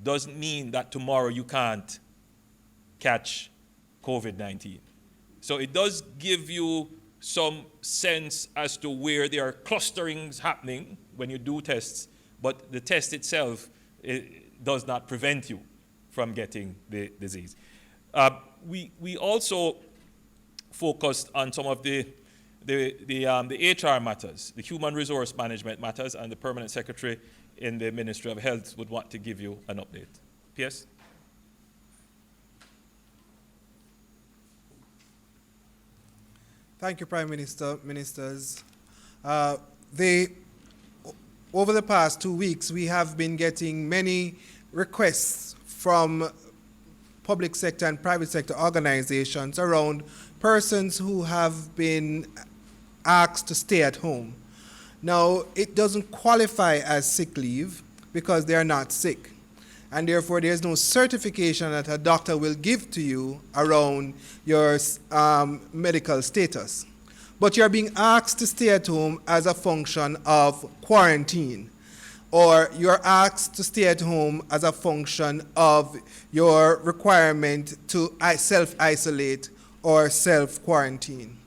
doesn't mean that tomorrow you can't catch COVID-19. So it does give you some sense as to where there are clusterings happening when you do tests, but the test itself does not prevent you from getting the disease. We also focused on some of the HR matters, the human resource management matters, and the permanent secretary in the Ministry of Health would want to give you an update. PS? Thank you, Prime Minister, ministers. Over the past 2 weeks, we have been getting many requests from public sector and private sector organizations around persons who have been asked to stay at home. Now, it doesn't qualify as sick leave because they are not sick. And therefore, there's no certification that a doctor will give to you around your medical status. But you're being asked to stay at home as a function of quarantine, or you're asked to stay at home as a function of your requirement to self-isolate or self-quarantine.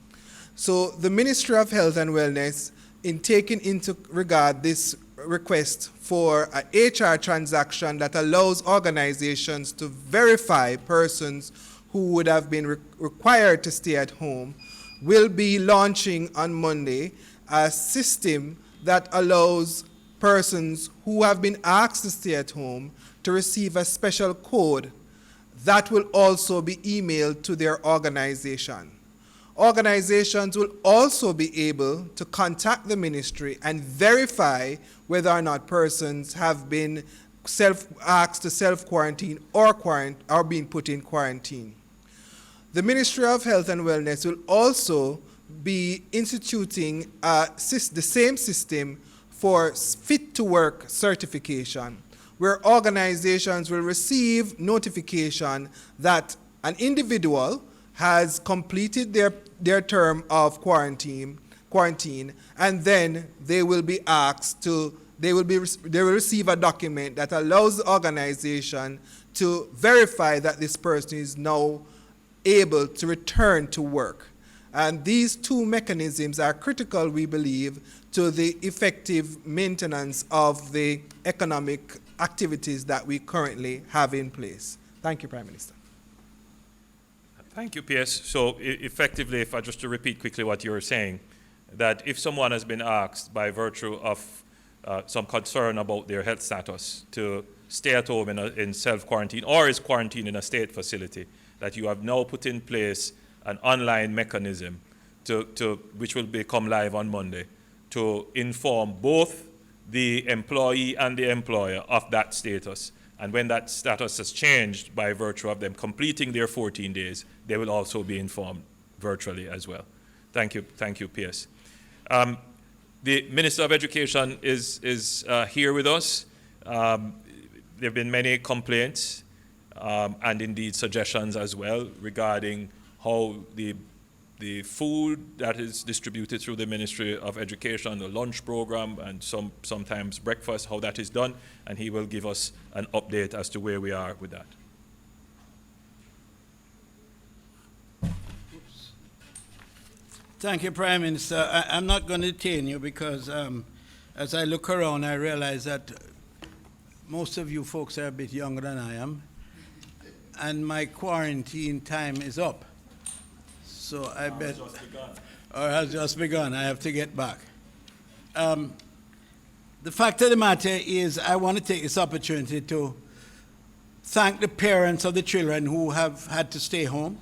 So the Ministry of Health and Wellness, in taking into regard this request for an HR transaction that allows organizations to verify persons who would have been required to stay at home, will be launching on Monday a system that allows persons who have been asked to stay at home to receive a special code that will also be emailed to their organization. Organizations will also be able to contact the ministry and verify whether or not persons have been asked to self-quarantine or being put in quarantine. The Ministry of Health and Wellness will also be instituting the same system for fit-to-work certification, where organizations will receive notification that an individual has completed their term of quarantine, and then they will be asked to, they will receive a document that allows the organization to verify that this person is now able to return to work. And these two mechanisms are critical, we believe, to the effective maintenance of the economic activities that we currently have in place. Thank you, Prime Minister. Thank you, PS. So effectively, if I just to repeat quickly what you were saying, that if someone has been asked by virtue of some concern about their health status to stay at home in self-quarantine or is quarantined in a state facility, that you have now put in place an online mechanism which will become live on Monday to inform both the employee and the employer of that status. And when that status has changed by virtue of them completing their 14 days, they will also be informed virtually as well. Thank you, PS. The Minister of Education is here with us. There have been many complaints and indeed suggestions as well regarding how the food that is distributed through the Ministry of Education, the lunch program, and sometimes breakfast, how that is done, and he will give us an update as to where we are with that. Thank you, Prime Minister. I'm not going to detain you because as I look around, I realize that most of you folks are a bit younger than I am, and my quarantine time is up. So I bet, or has just begun. I have to get back. The fact of the matter is, I want to take this opportunity to thank the parents of the children who have had to stay home,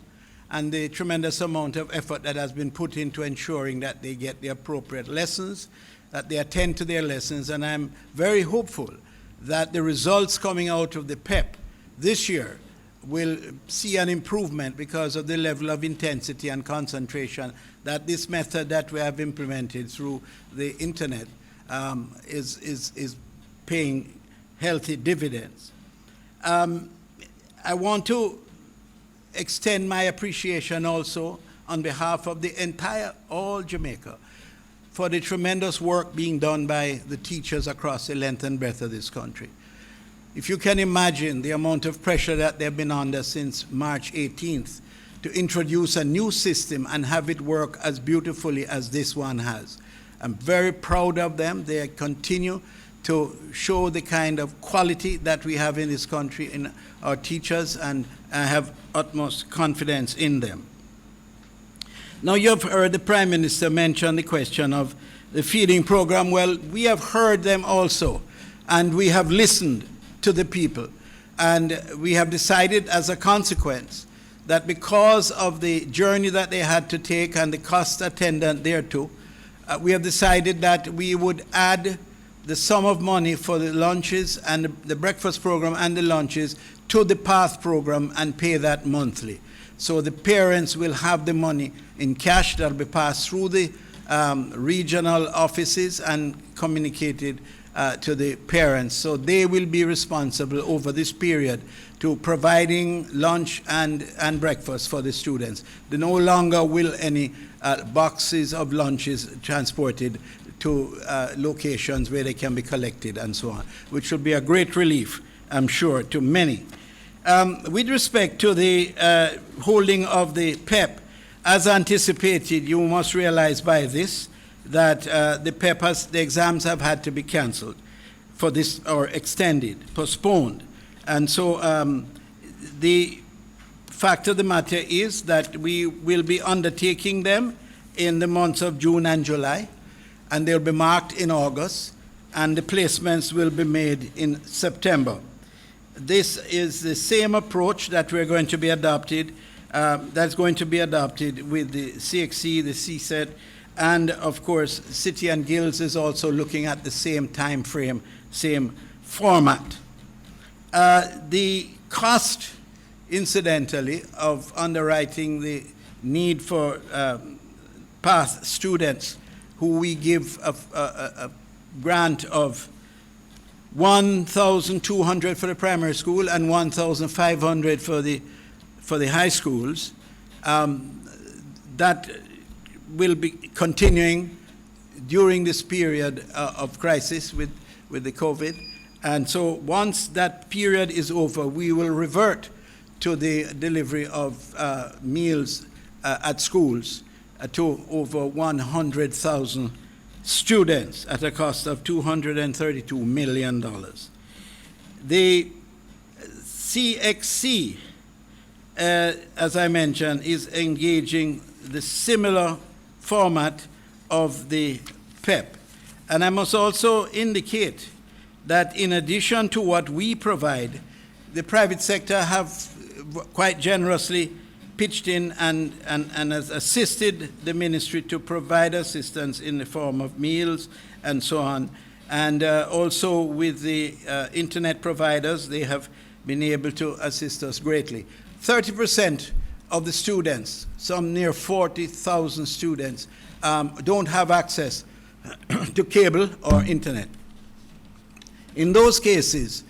and the tremendous amount of effort that has been put into ensuring that they get the appropriate lessons, that they attend to their lessons, and I'm very hopeful that the results coming out of the PEP this year will see an improvement because of the level of intensity and concentration that this method that we have implemented through the internet is paying healthy dividends. I want to extend my appreciation also on behalf of the entire, all Jamaica, for the tremendous work being done by the teachers across the length and breadth of this country. If you can imagine the amount of pressure that they've been under since March 18th to introduce a new system and have it work as beautifully as this one has. I'm very proud of them. They continue to show the kind of quality that we have in this country in our teachers, and I have utmost confidence in them. Now, you have heard the Prime Minister mention the question of the feeding program. Well, we have heard them also, and we have listened to the people. And we have decided as a consequence that because of the journey that they had to take and the cost attendant thereto, we have decided that we would add the sum of money for the lunches and the breakfast program and the lunches to the PATH program and pay that monthly. So the parents will have the money in cash that will be passed through the regional offices and communicated to the parents. So they will be responsible over this period to providing lunch and breakfast for the students. No longer will any boxes of lunches transported to locations where they can be collected and so on, which will be a great relief, I'm sure, to many. With respect to the holding of the PEP, as anticipated, you must realize by this that the exams have had to be canceled for this, or extended, postponed. And so the fact of the matter is that we will be undertaking them in the months of June and July, and they'll be marked in August, and the placements will be made in September. This is the same approach that we're going to be adopted, that's going to be adopted with the CXC, the CSET, and of course, City and Guilds is also looking at the same time frame, same format. The cost, incidentally, of underwriting the need for PATH students who we give a grant of $1,200 for the primary school and $1,500 for the high schools. That will be continuing during this period of crisis with the COVID. And so once that period is over, we will revert to the delivery of meals at schools to over 100,000 students at a cost of $232 million. The CXC, as I mentioned, is engaging the similar format of the PEP. And I must also indicate that in addition to what we provide, the private sector have quite generously pitched in and has assisted the ministry to provide assistance in the form of meals and so on. And also with the internet providers, they have been able to assist us greatly. 30% of the students, some near 40,000 students, don't have access to cable or internet. In those cases,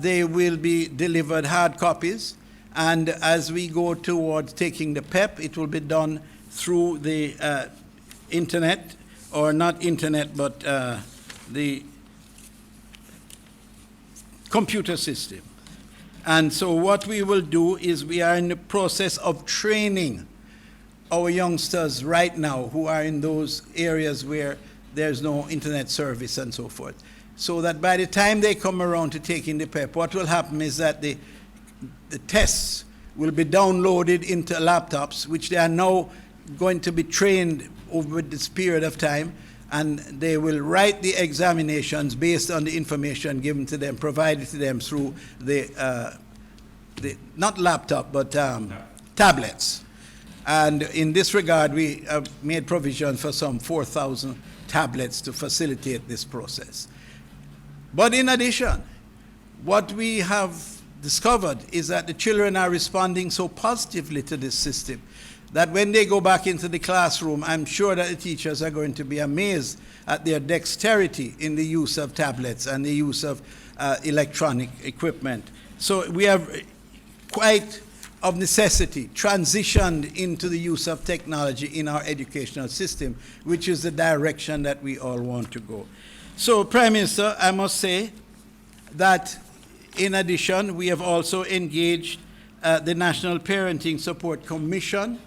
they will be delivered hard copies, and as we go towards taking the PEP, it will be done through the internet, or not internet, but the computer system. And so what we will do is we are in the process of training our youngsters right now who are in those areas where there's no internet service and so forth, so that by the time they come around to taking the PEP, what will happen is that the tests will be downloaded into laptops, which they are now going to be trained over this period of time, and they will write the examinations based on the information given to them, provided to them through the not laptop, but tablets. And in this regard, we have made provision for some 4,000 tablets to facilitate this process. But in addition, what we have discovered is that the children are responding so positively to this system that when they go back into the classroom, I'm sure that the teachers are going to be amazed at their dexterity in the use of tablets and the use of electronic equipment. So we have quite of necessity transitioned into the use of technology in our educational system, which is the direction that we all want to go. So, Prime Minister, I must say that in addition, we have also engaged the National Parenting Support Commission,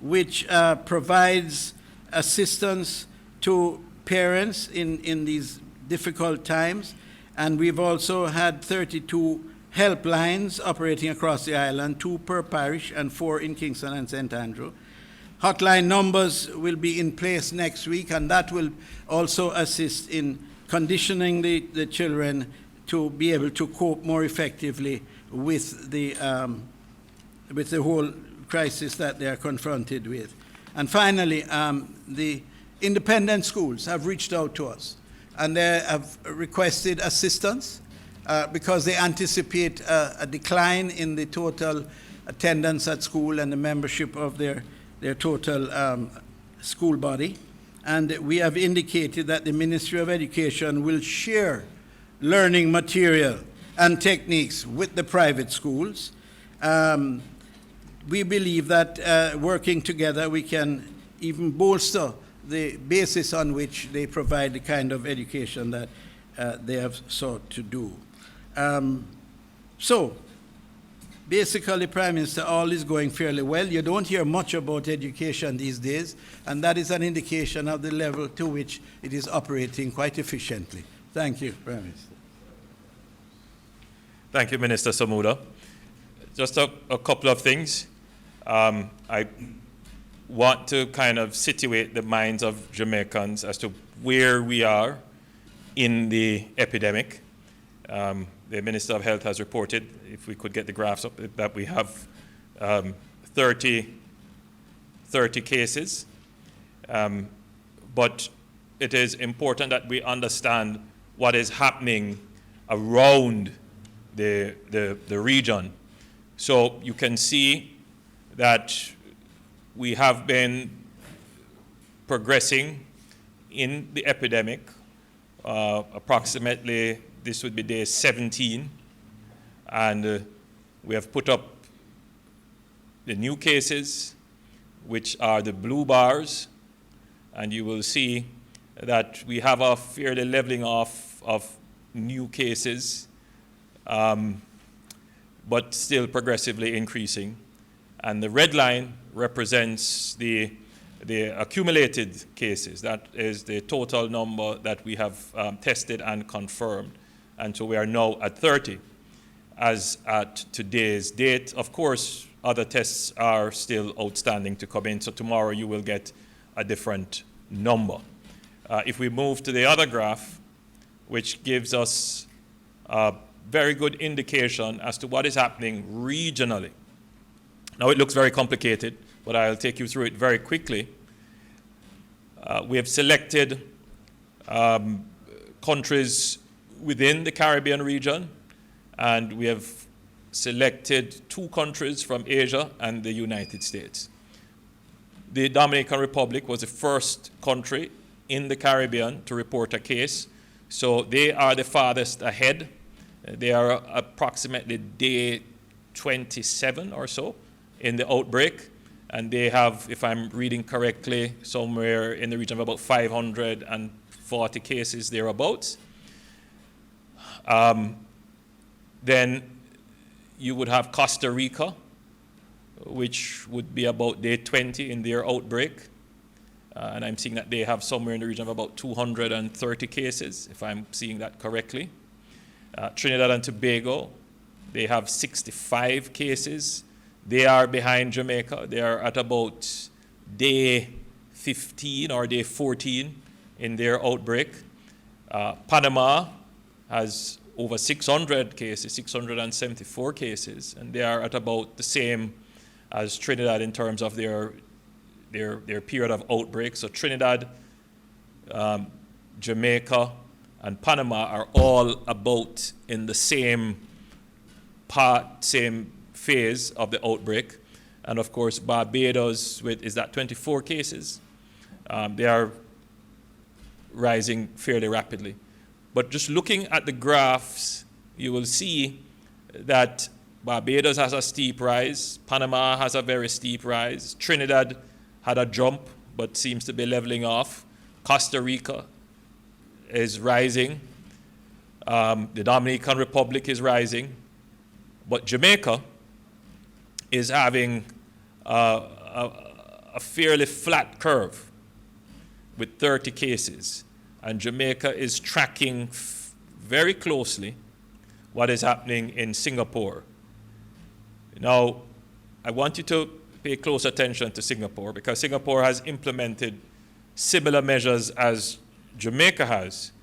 which provides assistance to parents in these difficult times. And we've also had 32 helplines operating across the island, 2 per parish and 4 in Kingston and St. Andrew. Hotline numbers will be in place next week, and that will also assist in conditioning the children to be able to cope more effectively with the whole crisis that they are confronted with. And finally, the independent schools have reached out to us, and they have requested assistance because they anticipate a decline in the total attendance at school and the membership of their total school body. And we have indicated that the Ministry of Education will share learning material and techniques with the private schools. We believe that working together, we can even bolster the basis on which they provide the kind of education that they have sought to do. So, basically, Prime Minister, all is going fairly well. You don't hear much about education these days, and that is an indication of the level to which it is operating quite efficiently. Thank you, Prime Minister. Thank you, Minister Samuda. Just a couple of things. I want to kind of situate the minds of Jamaicans as to where we are in the epidemic. The Minister of Health has reported, if we could get the graphs up, that we have 30 cases. But it is important that we understand what is happening around the region. So you can see that we have been progressing in the epidemic. Approximately, this would be day 17, and we have put up the new cases, which are the blue bars, and you will see that we have a fairly leveling off of new cases, but still progressively increasing. And the red line represents the accumulated cases. That is the total number that we have tested and confirmed. And so we are now at 30 as at today's date. Of course, other tests are still outstanding to come in, so tomorrow you will get a different number. If we move to the other graph, which gives us a very good indication as to what is happening regionally. Now, it looks very complicated, but I'll take you through it very quickly. We have selected countries within the Caribbean region, and we have selected 2 countries from Asia and the United States. The Dominican Republic was the first country in the Caribbean to report a case, so they are the farthest ahead. They are approximately day 27 or so in the outbreak, and they have, if I'm reading correctly, somewhere in the region of about 540 cases thereabouts. Then you would have Costa Rica, which would be about day 20 in their outbreak. And I'm seeing that they have somewhere in the region of about 230 cases, if I'm seeing that correctly. Trinidad and Tobago, they have 65 cases. They are behind Jamaica. They are at about day 15 or day 14 in their outbreak. Panama has over 600 cases, 674 cases, and they are at about the same as Trinidad in terms of their period of outbreak. So Trinidad, Jamaica, and Panama are all about in the same phase of the outbreak. And of course, Barbados is that 24 cases. They are rising fairly rapidly. But just looking at the graphs, you will see that Barbados has a steep rise, Panama has a very steep rise, Trinidad had a jump but seems to be leveling off, Costa Rica is rising, the Dominican Republic is rising, but Jamaica is having a fairly flat curve with 30 cases. And Jamaica is tracking very closely what is happening in Singapore. Now, I want you to pay close attention to Singapore because Singapore has implemented similar measures as Jamaica has.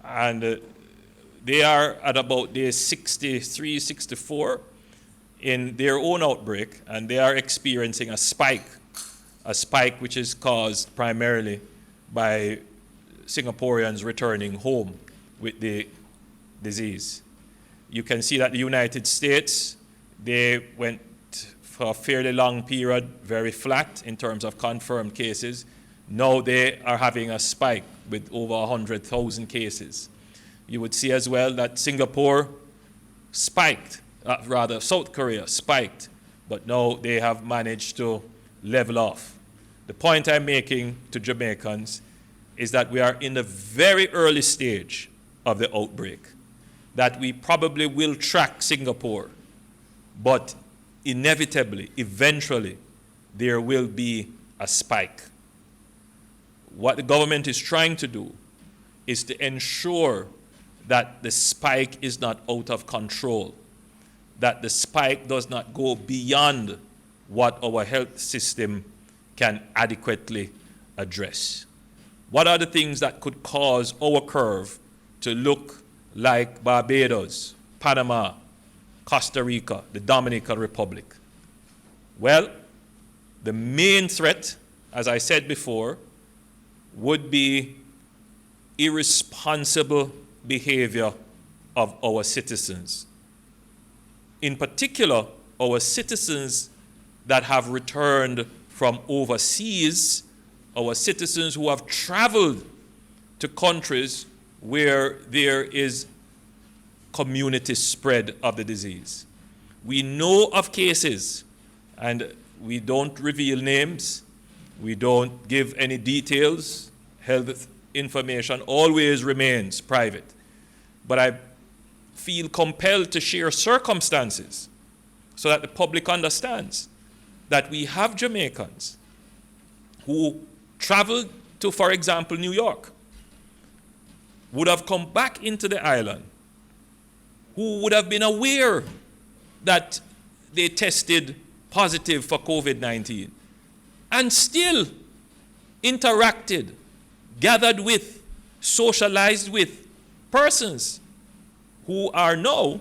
And they are at about day 63, 64 in their own outbreak, and they are experiencing a spike which is caused primarily by Singaporeans returning home with the disease. You can see that the United States, they went for a fairly long period very flat in terms of confirmed cases. Now they are having a spike with over 100,000 cases. You would see as well that Singapore spiked, South Korea spiked, but now they have managed to level off. The point I'm making to Jamaicans is that we are in the very early stage of the outbreak, that we probably will track Singapore, but inevitably, eventually, there will be a spike. What the government is trying to do is to ensure that the spike is not out of control, that the spike does not go beyond what our health system can adequately address. What are the things that could cause our curve to look like Barbados, Panama, Costa Rica, the Dominican Republic? Well, the main threat, as I said before, would be irresponsible behavior of our citizens. In particular, our citizens that have returned from overseas, our citizens who have traveled to countries where there is community spread of the disease. We know of cases, and we don't reveal names, we don't give any details. Health information always remains private. But I feel compelled to share circumstances so that the public understands that we have Jamaicans who traveled to, for example, New York, would have come back into the island, who would have been aware that they tested positive for COVID-19, and still interacted, gathered with, socialized with persons who are now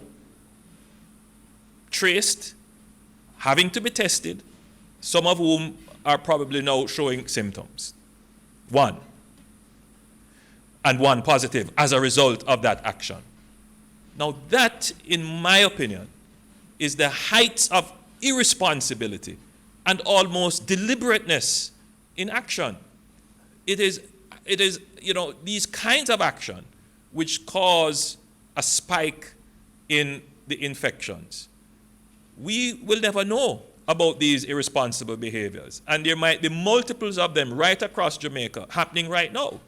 traced, having to be tested, some of whom are probably now showing symptoms. One positive as a result of that action. Now that, in my opinion, is the heights of irresponsibility and almost deliberateness in action. It is, these kinds of action which cause a spike in the infections. We will never know about these irresponsible behaviors, and there might be multiples of them right across Jamaica happening right now,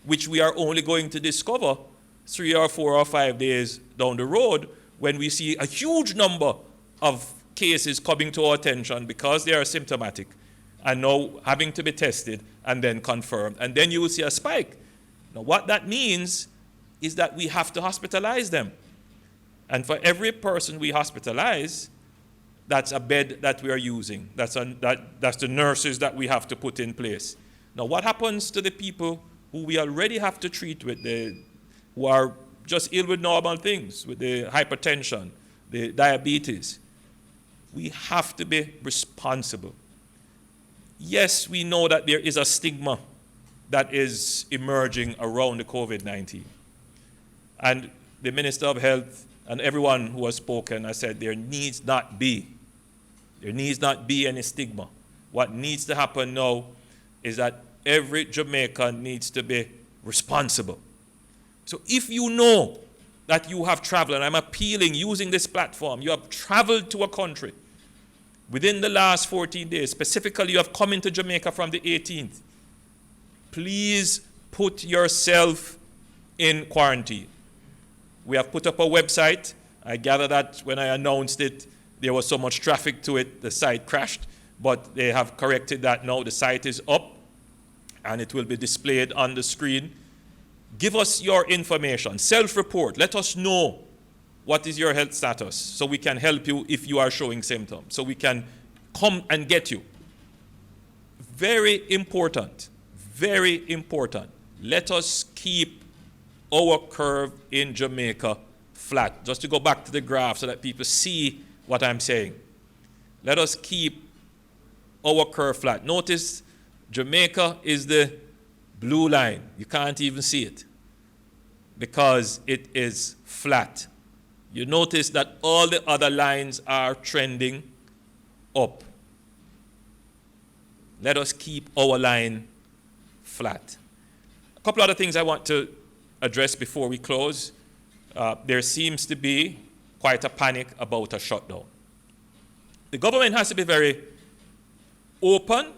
which we are only going to discover 3 or 4 or 5 days down the road when we see a huge number of cases coming to our attention because they are symptomatic and now having to be tested and then confirmed. And then you will see a spike. Now, what that means is that we have to hospitalize them. And for every person we hospitalize, that's a bed that we are using. That's the nurses that we have to put in place. Now, what happens to the people who we already have to treat with, who are just ill with normal things, with the hypertension, the diabetes? We have to be responsible. Yes, we know that there is a stigma that is emerging around the COVID-19. And the Minister of Health and everyone who has spoken has said there needs not be any stigma. What needs to happen now is that every Jamaican needs to be responsible. So if you know that you have traveled, and I'm appealing using this platform, you have traveled to a country within the last 14 days, specifically you have come into Jamaica from the 18th, please put yourself in quarantine. We have put up a website. I gather that when I announced it, there was so much traffic to it, the site crashed, but they have corrected that now. The site is up, and it will be displayed on the screen. Give us your information, self-report. Let us know what is your health status so we can help you if you are showing symptoms, so we can come and get you. Very important, very important. Let us keep our curve in Jamaica flat. Just to go back to the graph so that people see what I'm saying. Let us keep our curve flat. Notice Jamaica is the blue line. You can't even see it because it is flat. You notice that all the other lines are trending up. Let us keep our line flat. A couple other things I want to address before we close. There seems to be quite a panic about a shutdown. The government has to be very open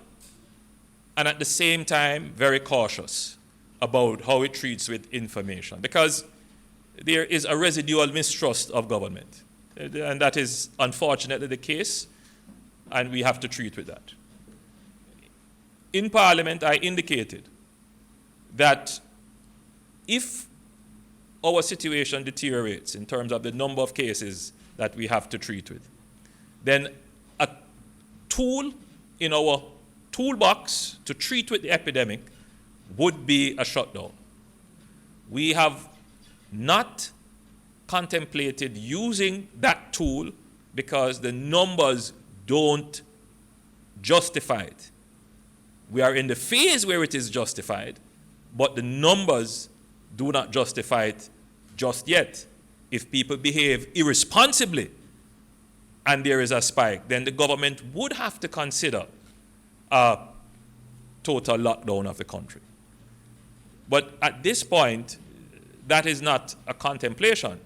and at the same time very cautious about how it treats with information, because there is a residual mistrust of government. And that is unfortunately the case, and we have to treat with that. In Parliament, I indicated that if our situation deteriorates in terms of the number of cases that we have to treat with, then a tool in our toolbox to treat with the epidemic would be a shutdown. We have not contemplated using that tool because the numbers don't justify it. We are in the phase where it is justified, but the numbers do not justify it just yet. If people behave irresponsibly and there is a spike, then the government would have to consider a total lockdown of the country. But at this point, that is not a contemplation.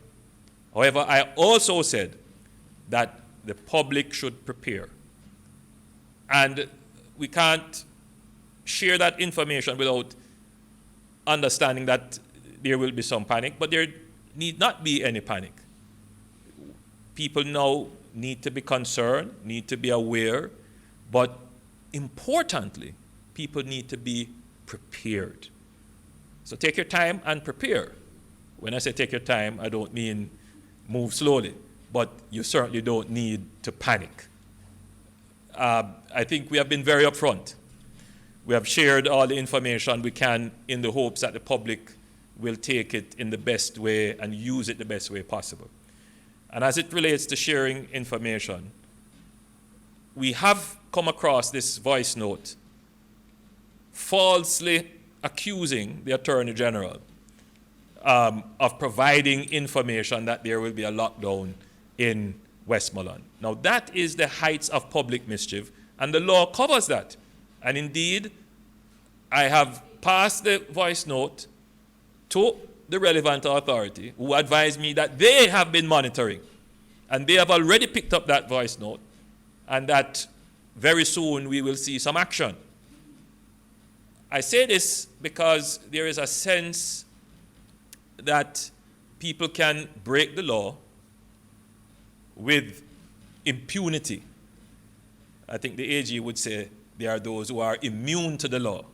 However, I also said that the public should prepare. And we can't share that information without understanding that there will be some panic, but there need not be any panic. People now need to be concerned, need to be aware, but importantly, people need to be prepared. So take your time and prepare. When I say take your time, I don't mean move slowly, but you certainly don't need to panic. I think we have been very upfront. We have shared all the information we can in the hopes that the public will take it in the best way and use it the best way possible. And as it relates to sharing information, we have come across this voice note falsely accusing the Attorney General of providing information that there will be a lockdown in Westmoreland. Now that is the heights of public mischief, and the law covers that. And indeed, I have passed the voice note to the relevant authority, who advised me that they have been monitoring, and they have already picked up that voice note, and that very soon we will see some action. I say this because there is a sense that people can break the law with impunity. I think the AG would say there are those who are immune to the law.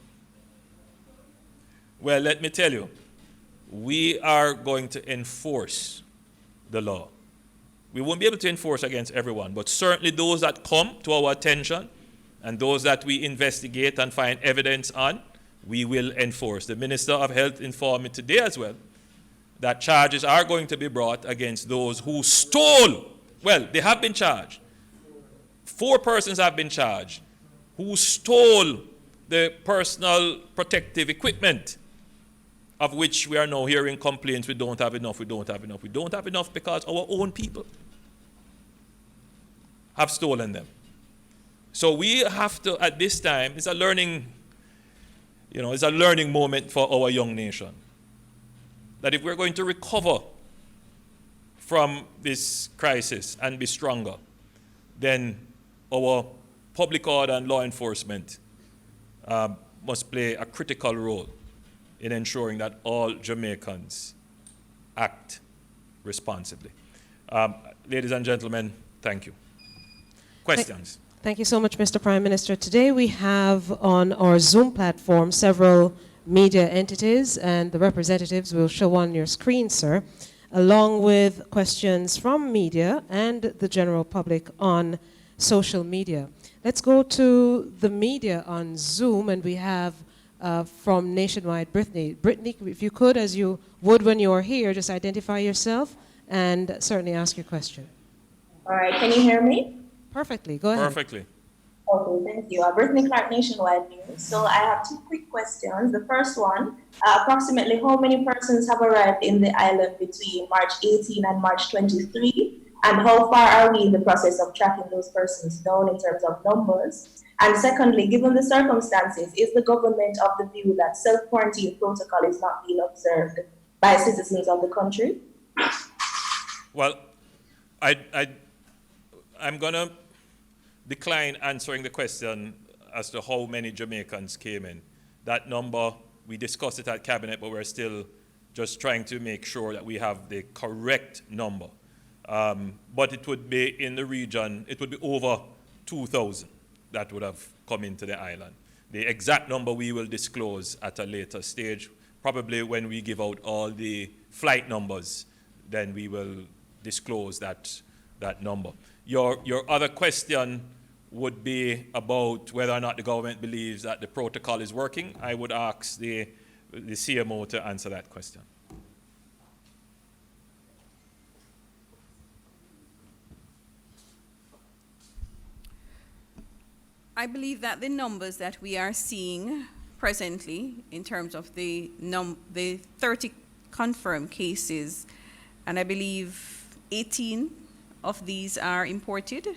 Well, let me tell you, we are going to enforce the law. We won't be able to enforce against everyone, but certainly those that come to our attention and those that we investigate and find evidence on, we will enforce. The Minister of Health informed me today as well that charges are going to be brought against those who stole. Well, they have been charged. 4 persons have been charged who stole the personal protective equipment, of which we are now hearing complaints, we don't have enough, we don't have enough. We don't have enough because our own people have stolen them. So we have to, at this time, it's a learning, it's a learning moment for our young nation. That if we're going to recover from this crisis and be stronger, then our public order and law enforcement must play a critical role in ensuring that all Jamaicans act responsibly. Ladies and gentlemen, thank you. Questions? Thank you so much, Mr. Prime Minister. Today we have on our Zoom platform several media entities, and the representatives will show on your screen, sir, along with questions from media and the general public on social media. Let's go to the media on Zoom, and we have from Nationwide, Brittany. Brittany, if you could, as you would when you are here, just identify yourself and certainly ask your question. All right, can you hear me? Perfectly, go ahead. Perfectly. Okay, thank you. Brittany Clark, Nationwide News. So I have 2 quick questions. The first one, approximately how many persons have arrived in the island between March 18 and March 23? And how far are we in the process of tracking those persons down in terms of numbers? And secondly, given the circumstances, is the government of the view that self-quarantine protocol is not being observed by citizens of the country? Well, I'm going to decline answering the question as to how many Jamaicans came in. That number, we discussed it at Cabinet, but we're still just trying to make sure that we have the correct number. But it would be in the region, it would be over 2,000 that would have come into the island. The exact number we will disclose at a later stage, probably when we give out all the flight numbers, then we will disclose that number. Your other question would be about whether or not the government believes that the protocol is working. I would ask the CMO to answer that question. I believe that the numbers that we are seeing presently in terms of the 30 confirmed cases, and I believe 18 of these are imported,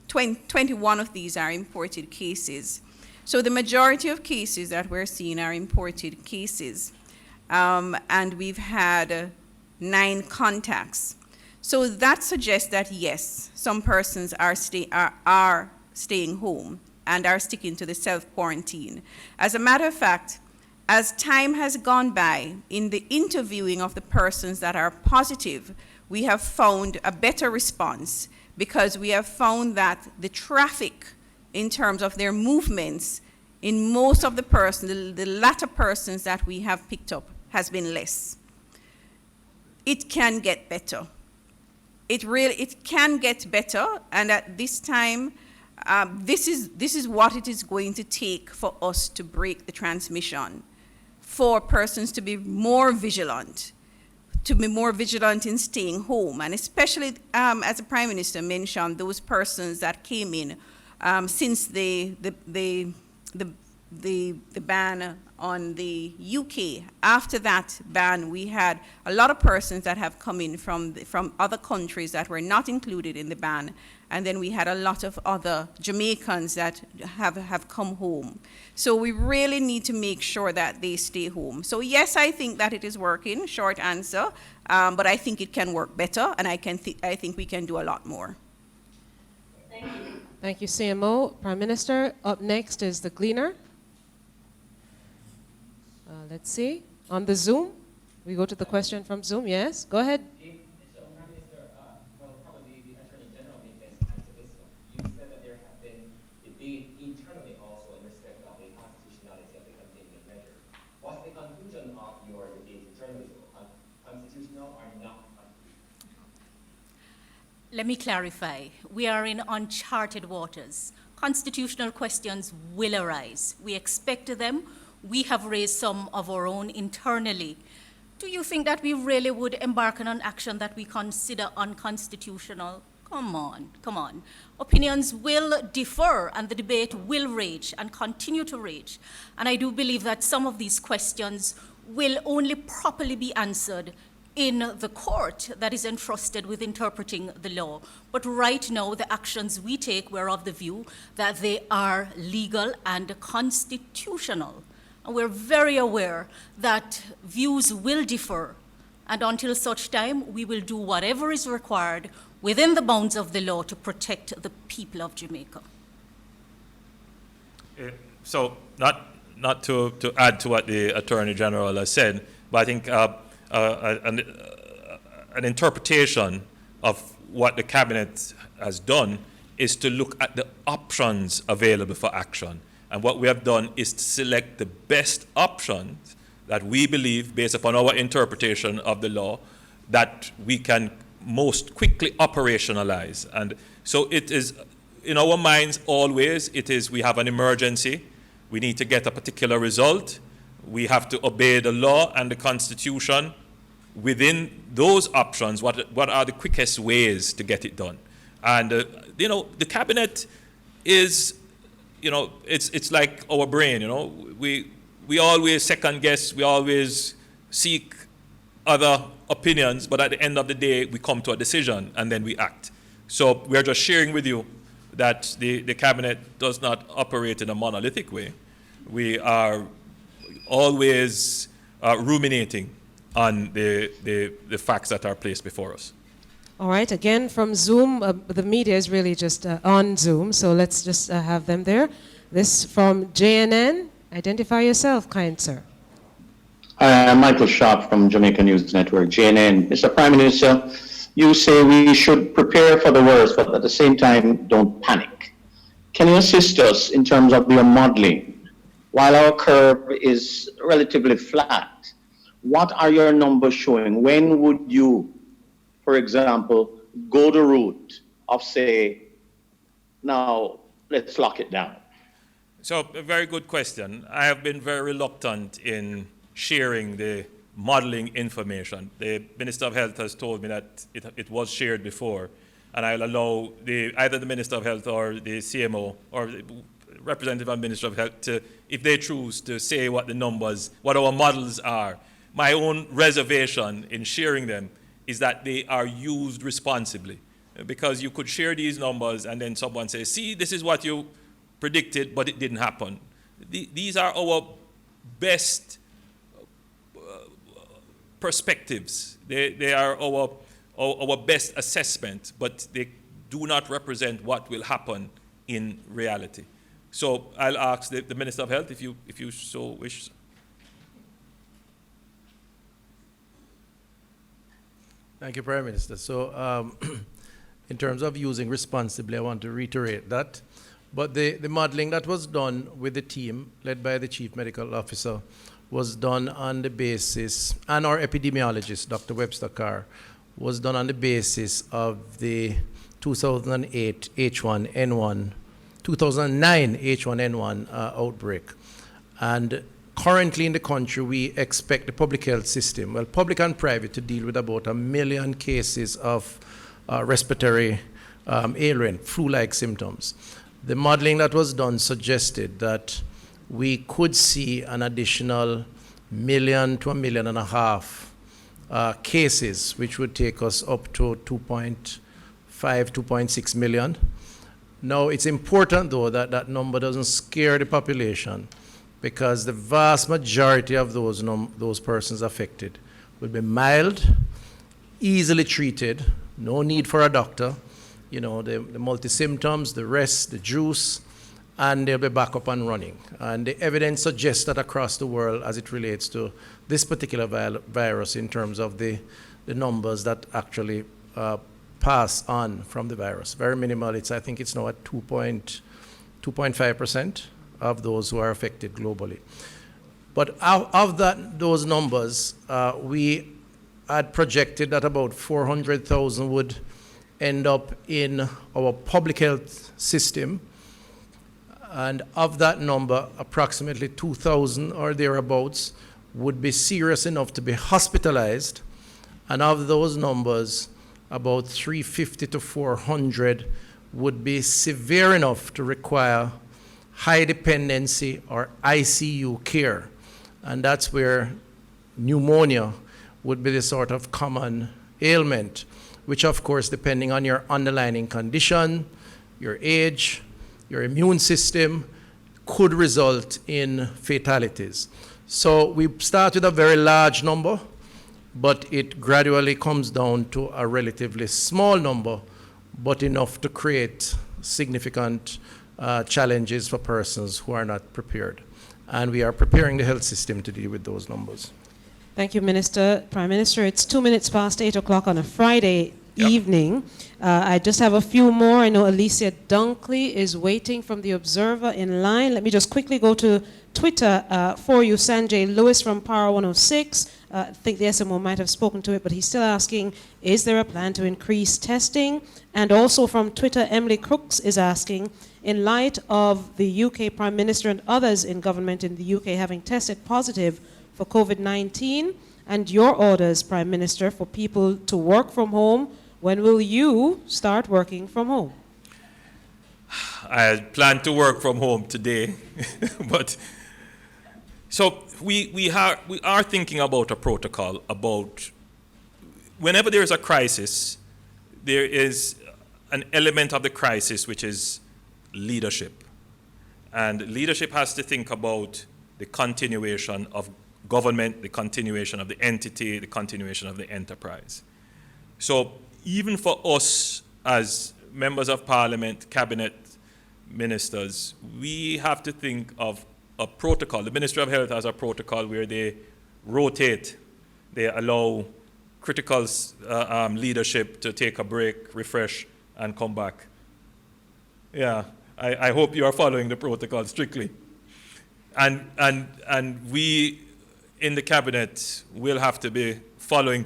21 of these are imported cases. So the majority of cases that we're seeing are imported cases. And we've had 9 contacts. So that suggests that yes, some persons are staying home and are sticking to the self-quarantine. As a matter of fact, as time has gone by, in the interviewing of the persons that are positive, we have found a better response because we have found that the traffic in terms of their movements in most of the persons, the latter persons that we have picked up has been less. It can get better. It can get better, and at this time, this is what it is going to take for us to break the transmission, for persons to be more vigilant in staying home, and especially, as the Prime Minister mentioned, those persons that came in since the the ban on the UK. After that ban, we had a lot of persons that have come in from other countries that were not included in the ban, and then we had a lot of other Jamaicans that have come home. So we really need to make sure that they stay home. So yes, I think that it is working, short answer, but I think it can work better, and I think we can do a lot more. Thank you. Thank you, CMO. Prime Minister, up next is the Gleaner. Let's see. On the Zoom, we go to the question from Zoom. Yes, go ahead. Let me clarify. We are in uncharted waters. Constitutional questions will arise. We expect them. We have raised some of our own internally. Do you think that we really would embark on an action that we consider unconstitutional? Come on, come on. Opinions will differ and the debate will rage and continue to rage. And I do believe that some of these questions will only properly be answered in the court that is entrusted with interpreting the law. But right now, the actions we take, we're of the view that they are legal and constitutional. And we're very aware that views will differ. And until such time, we will do whatever is required within the bounds of the law to protect the people of Jamaica. So not to add to what the Attorney General has said, but I think an interpretation of what the Cabinet has done is to look at the options available for action. And what we have done is to select the best options that we believe, based upon our interpretation of the law, that we can most quickly operationalize. And so it is, in our minds always, it is we have an emergency, we need to get a particular result, we have to obey the law and the Constitution. Within those options, what are the quickest ways to get it done? And, the Cabinet is, it's like our brain, we always second guess, we always seek other opinions, but at the end of the day, we come to a decision and then we act. So we're just sharing with you that the Cabinet does not operate in a monolithic way. We are always ruminating on the facts that are placed before us. All right, again from Zoom, the media is really just on Zoom, so let's just have them there. This from JNN. Identify yourself, kind sir. I'm Michael Sharp from Jamaica News Network, JNN. Mr. Prime Minister, you say we should prepare for the worst, but at the same time, don't panic. Can you assist us in terms of your modeling? While our curve is relatively flat, what are your numbers showing? When would you, for example, go the route of say, now let's lock it down? So a very good question. I have been very reluctant in sharing the modeling information. The Minister of Health has told me that it was shared before, and I'll allow either the Minister of Health or the CMO or the representative of Minister of Health to, if they choose to say what the numbers, what our models are. My own reservation in sharing them is that they are used responsibly, because you could share these numbers and then someone says, see, this is what you predicted, but it didn't happen. These are our best perspectives. They are our best assessment, but they do not represent what will happen in reality. So I'll ask the Minister of Health if you so wish. Thank you, Prime Minister. So in terms of using responsibly, I want to reiterate that. But the modeling that was done with the team, led by the Chief Medical Officer, was done on the basis, and our epidemiologist, Dr. Webster Carr, was done on the basis of the 2008 H1N1, 2009 H1N1 outbreak. And currently in the country, we expect the public health system, well, public and private, to deal with about 1 million cases of respiratory ailment, flu-like symptoms. The modeling that was done suggested that we could see an additional 1 million to 1.5 million cases, which would take us up to 2.5, 2.6 million. Now, it's important, though, that that number doesn't scare the population, because the vast majority of those persons affected will be mild, easily treated, no need for a doctor, you know, the multi-symptoms, the rest, the juice, and they'll be back up and running. And the evidence suggests that across the world as it relates to this particular virus in terms of the numbers that actually pass on from the virus. Very minimal. I think it's now at 2.5% of those who are affected globally. But of those numbers, we had projected that about 400,000 would end up in our public health system. And of that number, approximately 2,000 or thereabouts would be serious enough to be hospitalized. And of those numbers, about 350 to 400 would be severe enough to require high dependency or ICU care. And that's where pneumonia would be the sort of common ailment, which of course, depending on your underlying condition, your age, your immune system, could result in fatalities. So we start with a very large number, but it gradually comes down to a relatively small number, but enough to create significant challenges for persons who are not prepared. And we are preparing the health system to deal with those numbers. Thank you, Minister. Prime Minister, it's 2 minutes past 8 o'clock on a Friday evening. I just have a few more. I know Alicia Dunkley is waiting from the Observer in line. Let me just quickly go to Twitter for you. Sanjay Lewis from Power 106. I think the SMO might have spoken to it, but he's still asking, is there a plan to increase testing? And also from Twitter, Emily Crooks is asking, in light of the UK Prime Minister and others in government in the UK having tested positive for COVID-19, and your orders, Prime Minister, for people to work from home, when will you start working from home? I plan to work from home today, but so we are thinking about a protocol about whenever there is a crisis, there is an element of the crisis which is leadership. And leadership has to think about the continuation of government, the continuation of the entity, the continuation of the enterprise. So even for us as members of parliament, cabinet ministers, we have to think of a protocol. The Ministry of Health has a protocol where they rotate, they allow critical leadership to take a break, refresh, and come back. Yeah, I hope you are following the protocol strictly. And we in the cabinet will have to be following,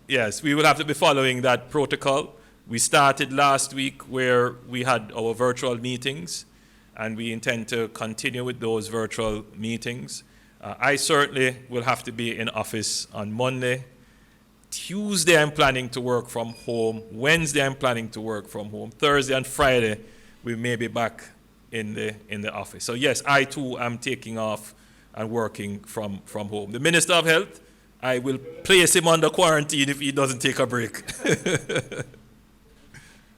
yes, we will have to be following that protocol. We started last week where we had our virtual meetings, and we intend to continue with those virtual meetings. I certainly will have to be in office on Monday. Tuesday, I'm planning to work from home. Wednesday, I'm planning to work from home. Thursday and Friday, we may be back in the office. So yes, I too am taking off and working from home. The Minister of Health, I will place him under quarantine if he doesn't take a break.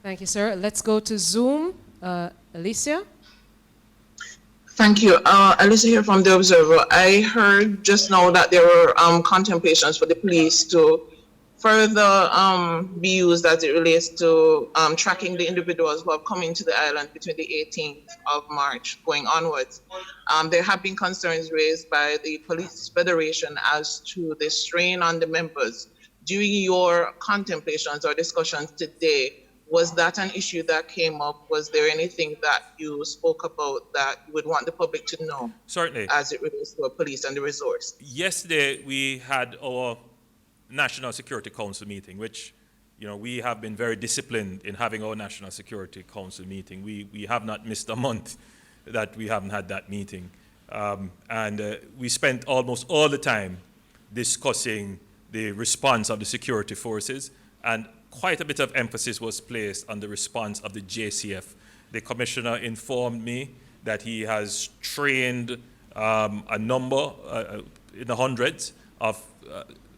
Thank you, sir. Let's go to Zoom. Alicia? Thank you. Alicia here from The Observer. I heard just now that there were contemplations for the police to further be used as it relates to tracking the individuals who have come into the island between the 18th of March going onwards. There have been concerns raised by the Police Federation as to the strain on the members. During your contemplations or discussions today, was that an issue that came up? Was there anything that you spoke about that you would want the public to know? Certainly. As it relates to police and the resource? Yesterday, we had our National Security Council meeting, which, you know, we have been very disciplined in having our National Security Council meeting. We have not missed a month that we haven't had that meeting. We spent almost all the time discussing the response of the security forces, and quite a bit of emphasis was placed on the response of the JCF. The commissioner informed me that he has trained a number in the hundreds of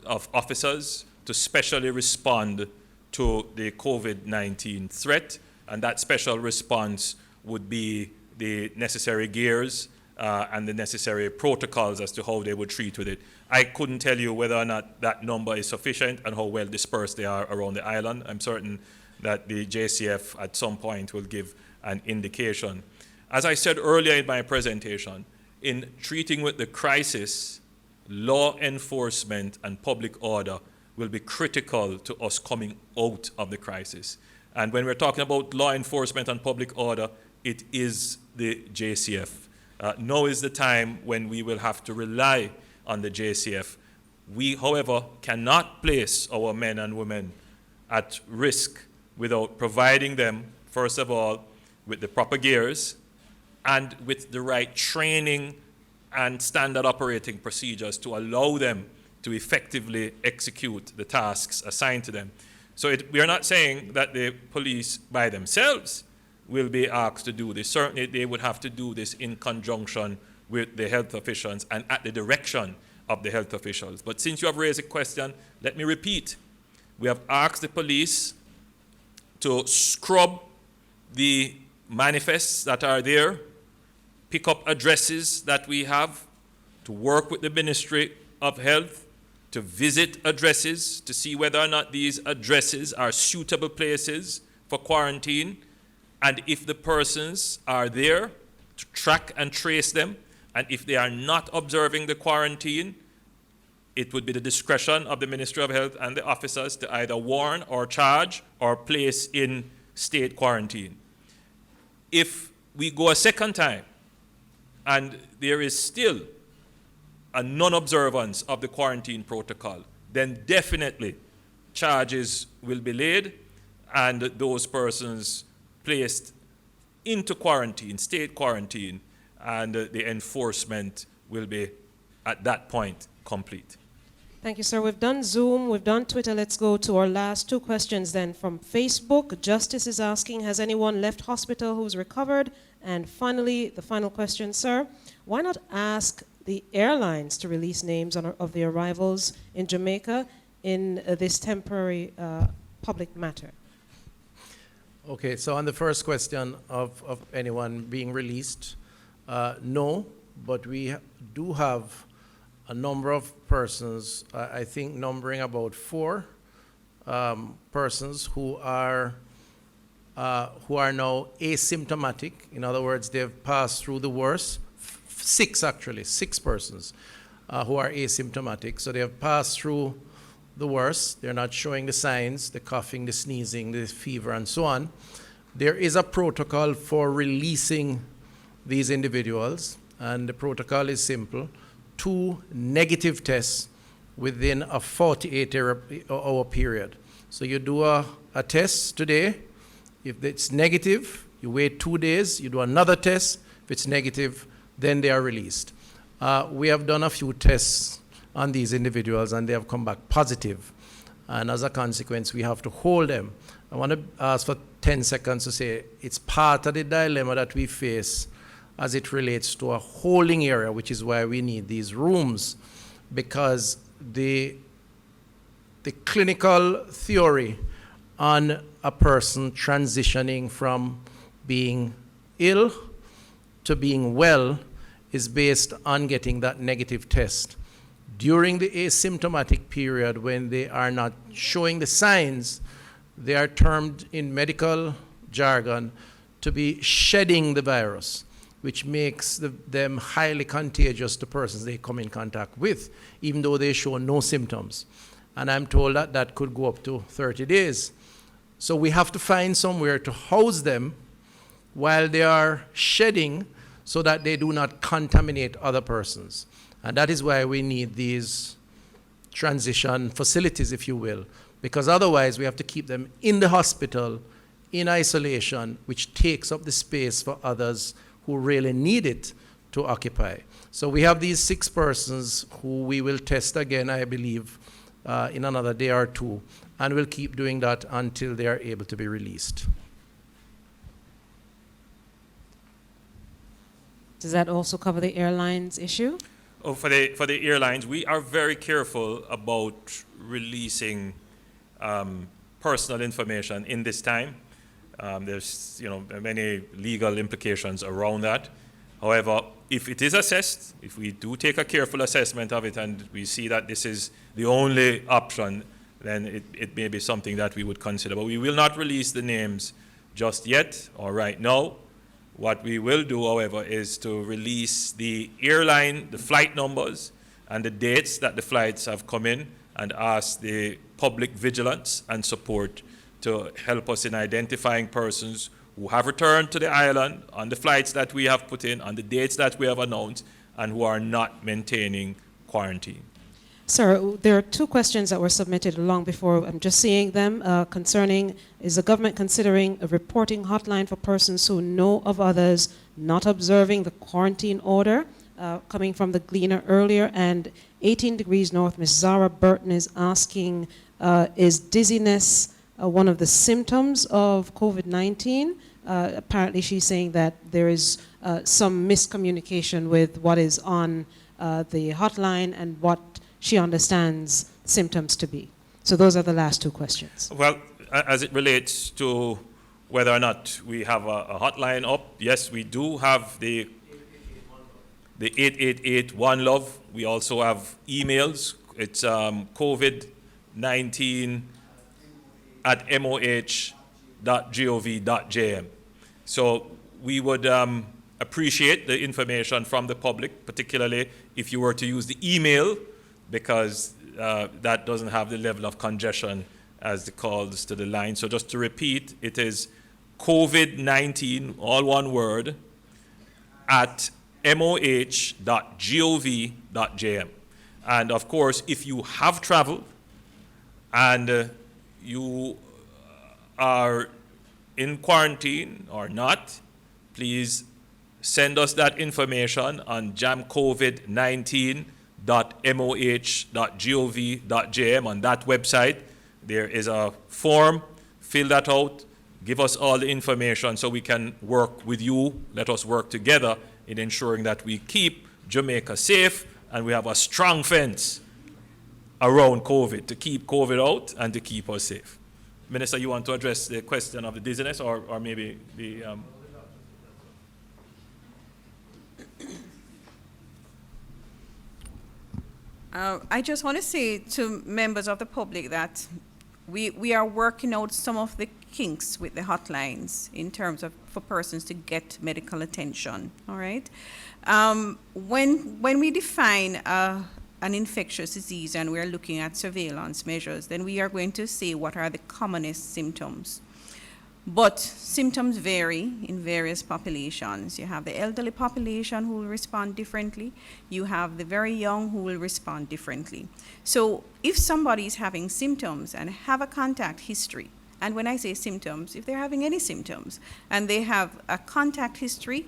officers to specially respond to the COVID-19 threat, and that special response would be the necessary gears and the necessary protocols as to how they would treat with it. I couldn't tell you whether or not that number is sufficient and how well dispersed they are around the island. I'm certain that the JCF at some point will give an indication. As I said earlier in my presentation, in treating with the crisis, law enforcement and public order will be critical to us coming out of the crisis. And when we're talking about law enforcement and public order, it is the JCF. Now is the time when we will have to rely on the JCF. We, however, cannot place our men and women at risk without providing them, first of all, with the proper gears and with the right training and standard operating procedures to allow them to effectively execute the tasks assigned to them. So we are not saying that the police by themselves will be asked to do this. Certainly they would have to do this in conjunction with the health officials and at the direction of the health officials. But since you have raised a question, let me repeat. We have asked the police to scrub the manifests that are there, pick up addresses that we have, to work with the Ministry of Health, to visit addresses, to see whether or not these addresses are suitable places for quarantine, and if the persons are there, to track and trace them, and if they are not observing the quarantine, it would be the discretion of the Ministry of Health and the officers to either warn or charge or place in state quarantine. If we go a second time and there is still a non-observance of the quarantine protocol, then definitely charges will be laid and those persons placed into quarantine, state quarantine, and the enforcement will be at that point complete. Thank you, sir. We've done Zoom, we've done Twitter. Let's go to our last two questions then from Facebook. Justice is asking, has anyone left hospital who's recovered? And finally, the final question, sir, why not ask the airlines to release names of the arrivals in Jamaica in this temporary public matter? Okay, so on the first question of anyone being released, no, but we do have a number of persons, I think numbering about 4 persons who are now asymptomatic. In other words, they've passed through the worst. 6 persons who are asymptomatic. So they have passed through the worst. They're not showing the signs, the coughing, the sneezing, the fever, and so on. There is a protocol for releasing these individuals, and the protocol is simple. 2 negative tests within a 48-hour period. So you do a test today. If it's negative, you wait 2 days, you do another test. If it's negative, then they are released. We have done a few tests on these individuals and they have come back positive. And as a consequence, we have to hold them. I want to ask for 10 seconds to say it's part of the dilemma that we face as it relates to a holding area, which is why we need these rooms, because the clinical theory on a person transitioning from being ill to being well is based on getting that negative test. During the asymptomatic period, when they are not showing the signs, they are termed in medical jargon to be shedding the virus, which makes them highly contagious to persons they come in contact with, even though they show no symptoms. And I'm told that that could go up to 30 days. So we have to find somewhere to house them while they are shedding so that they do not contaminate other persons. And that is why we need these transition facilities, if you will, because otherwise we have to keep them in the hospital, in isolation, which takes up the space for others who really need it to occupy. So we have these 6 persons who we will test again, I believe, in another day or 2, and we'll keep doing that until they are able to be released. Does that also cover the airlines issue? Oh, for the airlines, we are very careful about releasing personal information in this time. There's many legal implications around that. However, if it is assessed, if we do take a careful assessment of it and we see that this is the only option, then it may be something that we would consider. But we will not release the names just yet or right now. What we will do, however, is to release the airline, the flight numbers, and the dates that the flights have come in, and ask the public vigilance and support to help us in identifying persons who have returned to the island on the flights that we have put in, on the dates that we have announced, and who are not maintaining quarantine. Sir, there are two questions that were submitted long before. I'm just seeing them concerning, is the government considering a reporting hotline for persons who know of others not observing the quarantine order? Coming from the Gleaner earlier, and 18 Degrees North, Ms. Zara Burton is asking, is dizziness one of the symptoms of COVID-19? Apparently she's saying that there is some miscommunication with what is on the hotline and what she understands symptoms to be. So those are the last two questions. Well, as it relates to whether or not we have a hotline up, yes, we do have the 888 One Love. We also have emails. It's COVID-19 at moh.gov.jm. So we would appreciate the information from the public, particularly if you were to use the email, because that doesn't have the level of congestion as the calls to the line. So just to repeat, it is COVID-19, all one word, at moh.gov.jm. And of course, if you have traveled and you are in quarantine or not, please send us that information on jamcovid19.moh.gov.jm. On that website, there is a form. Fill that out. Give us all the information so we can work with you. Let us work together in ensuring that we keep Jamaica safe and we have a strong fence around COVID to keep COVID out and to keep us safe. Minister, you want to address the question of the dizziness or maybe the... I just want to say to members of the public that we are working out some of the kinks with the hotlines in terms of for persons to get medical attention, all right? When we define an infectious disease and we're looking at surveillance measures, then we are going to say what are the commonest symptoms. But symptoms vary in various populations. You have the elderly population who will respond differently. You have the very young who will respond differently. So if somebody is having symptoms and have a contact history, and when I say symptoms, if they're having any symptoms, and they have a contact history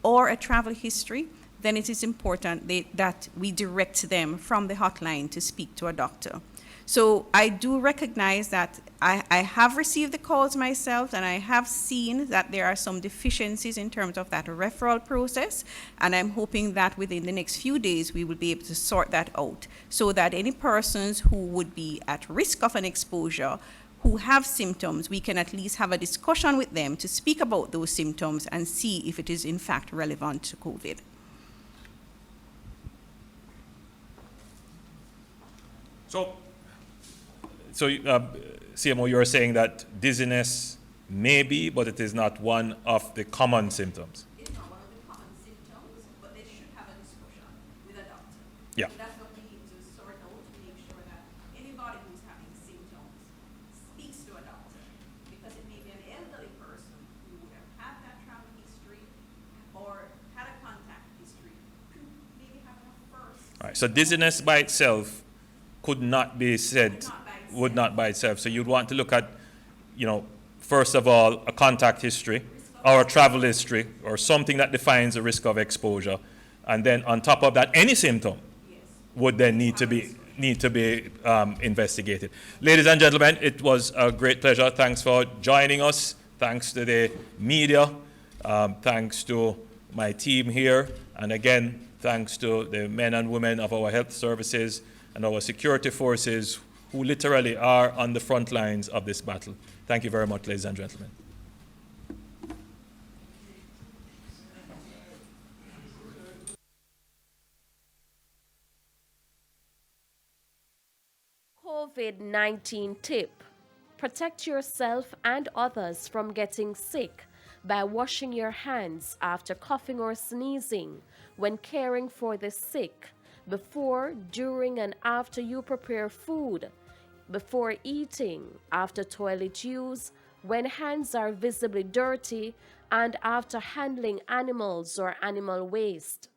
or a travel history, then it is important that we direct them from the hotline to speak to a doctor. So I do recognize that I have received the calls myself, and I have seen that there are some deficiencies in terms of that referral process, and I'm hoping that within the next few days we will be able to sort that out so that any persons who would be at risk of an exposure who have symptoms, we can at least have a discussion with them to speak about those symptoms and see if it is in fact relevant to COVID. So CMO, you're saying that dizziness may be, but it is not one of the common symptoms. It's not one of the common symptoms, but they should have a discussion with a doctor. Yeah. So that's what we need to sort out to make sure that anybody who's having symptoms speaks to a doctor, because it may be an elderly person who would have had that travel history or had a contact history, could maybe have a first. All right, so dizziness by itself could not be said, would not by itself. So you'd want to look at, first of all, a contact history or a travel history or something that defines a risk of exposure. And then on top of that, any symptom would then need to be investigated. Ladies and gentlemen, it was a great pleasure. Thanks for joining us. Thanks to the media. Thanks to my team here, and again, thanks to the men and women of our health services and our security forces who literally are on the front lines of this battle. Thank you very much, ladies and gentlemen. COVID-19 tip. Protect yourself and others from getting sick by washing your hands after coughing or sneezing, when caring for the sick, before, during, and after you prepare food, before eating, after toilet use, when hands are visibly dirty, and after handling animals or animal waste.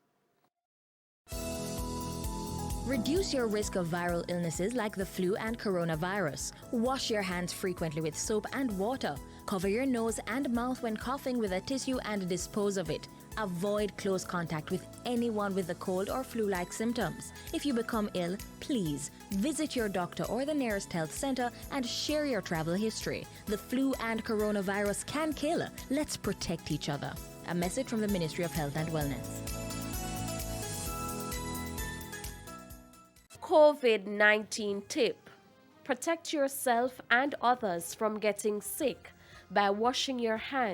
Reduce your risk of viral illnesses like the flu and coronavirus. Wash your hands frequently with soap and water. Cover your nose and mouth when coughing with a tissue and dispose of it. Avoid close contact with anyone with a cold or flu-like symptoms. If you become ill, please visit your doctor or the nearest health center and share your travel history. The flu and coronavirus can kill. Let's protect each other. A message from the Ministry of Health and Wellness. COVID-19 tip. Protect yourself and others from getting sick by washing your hands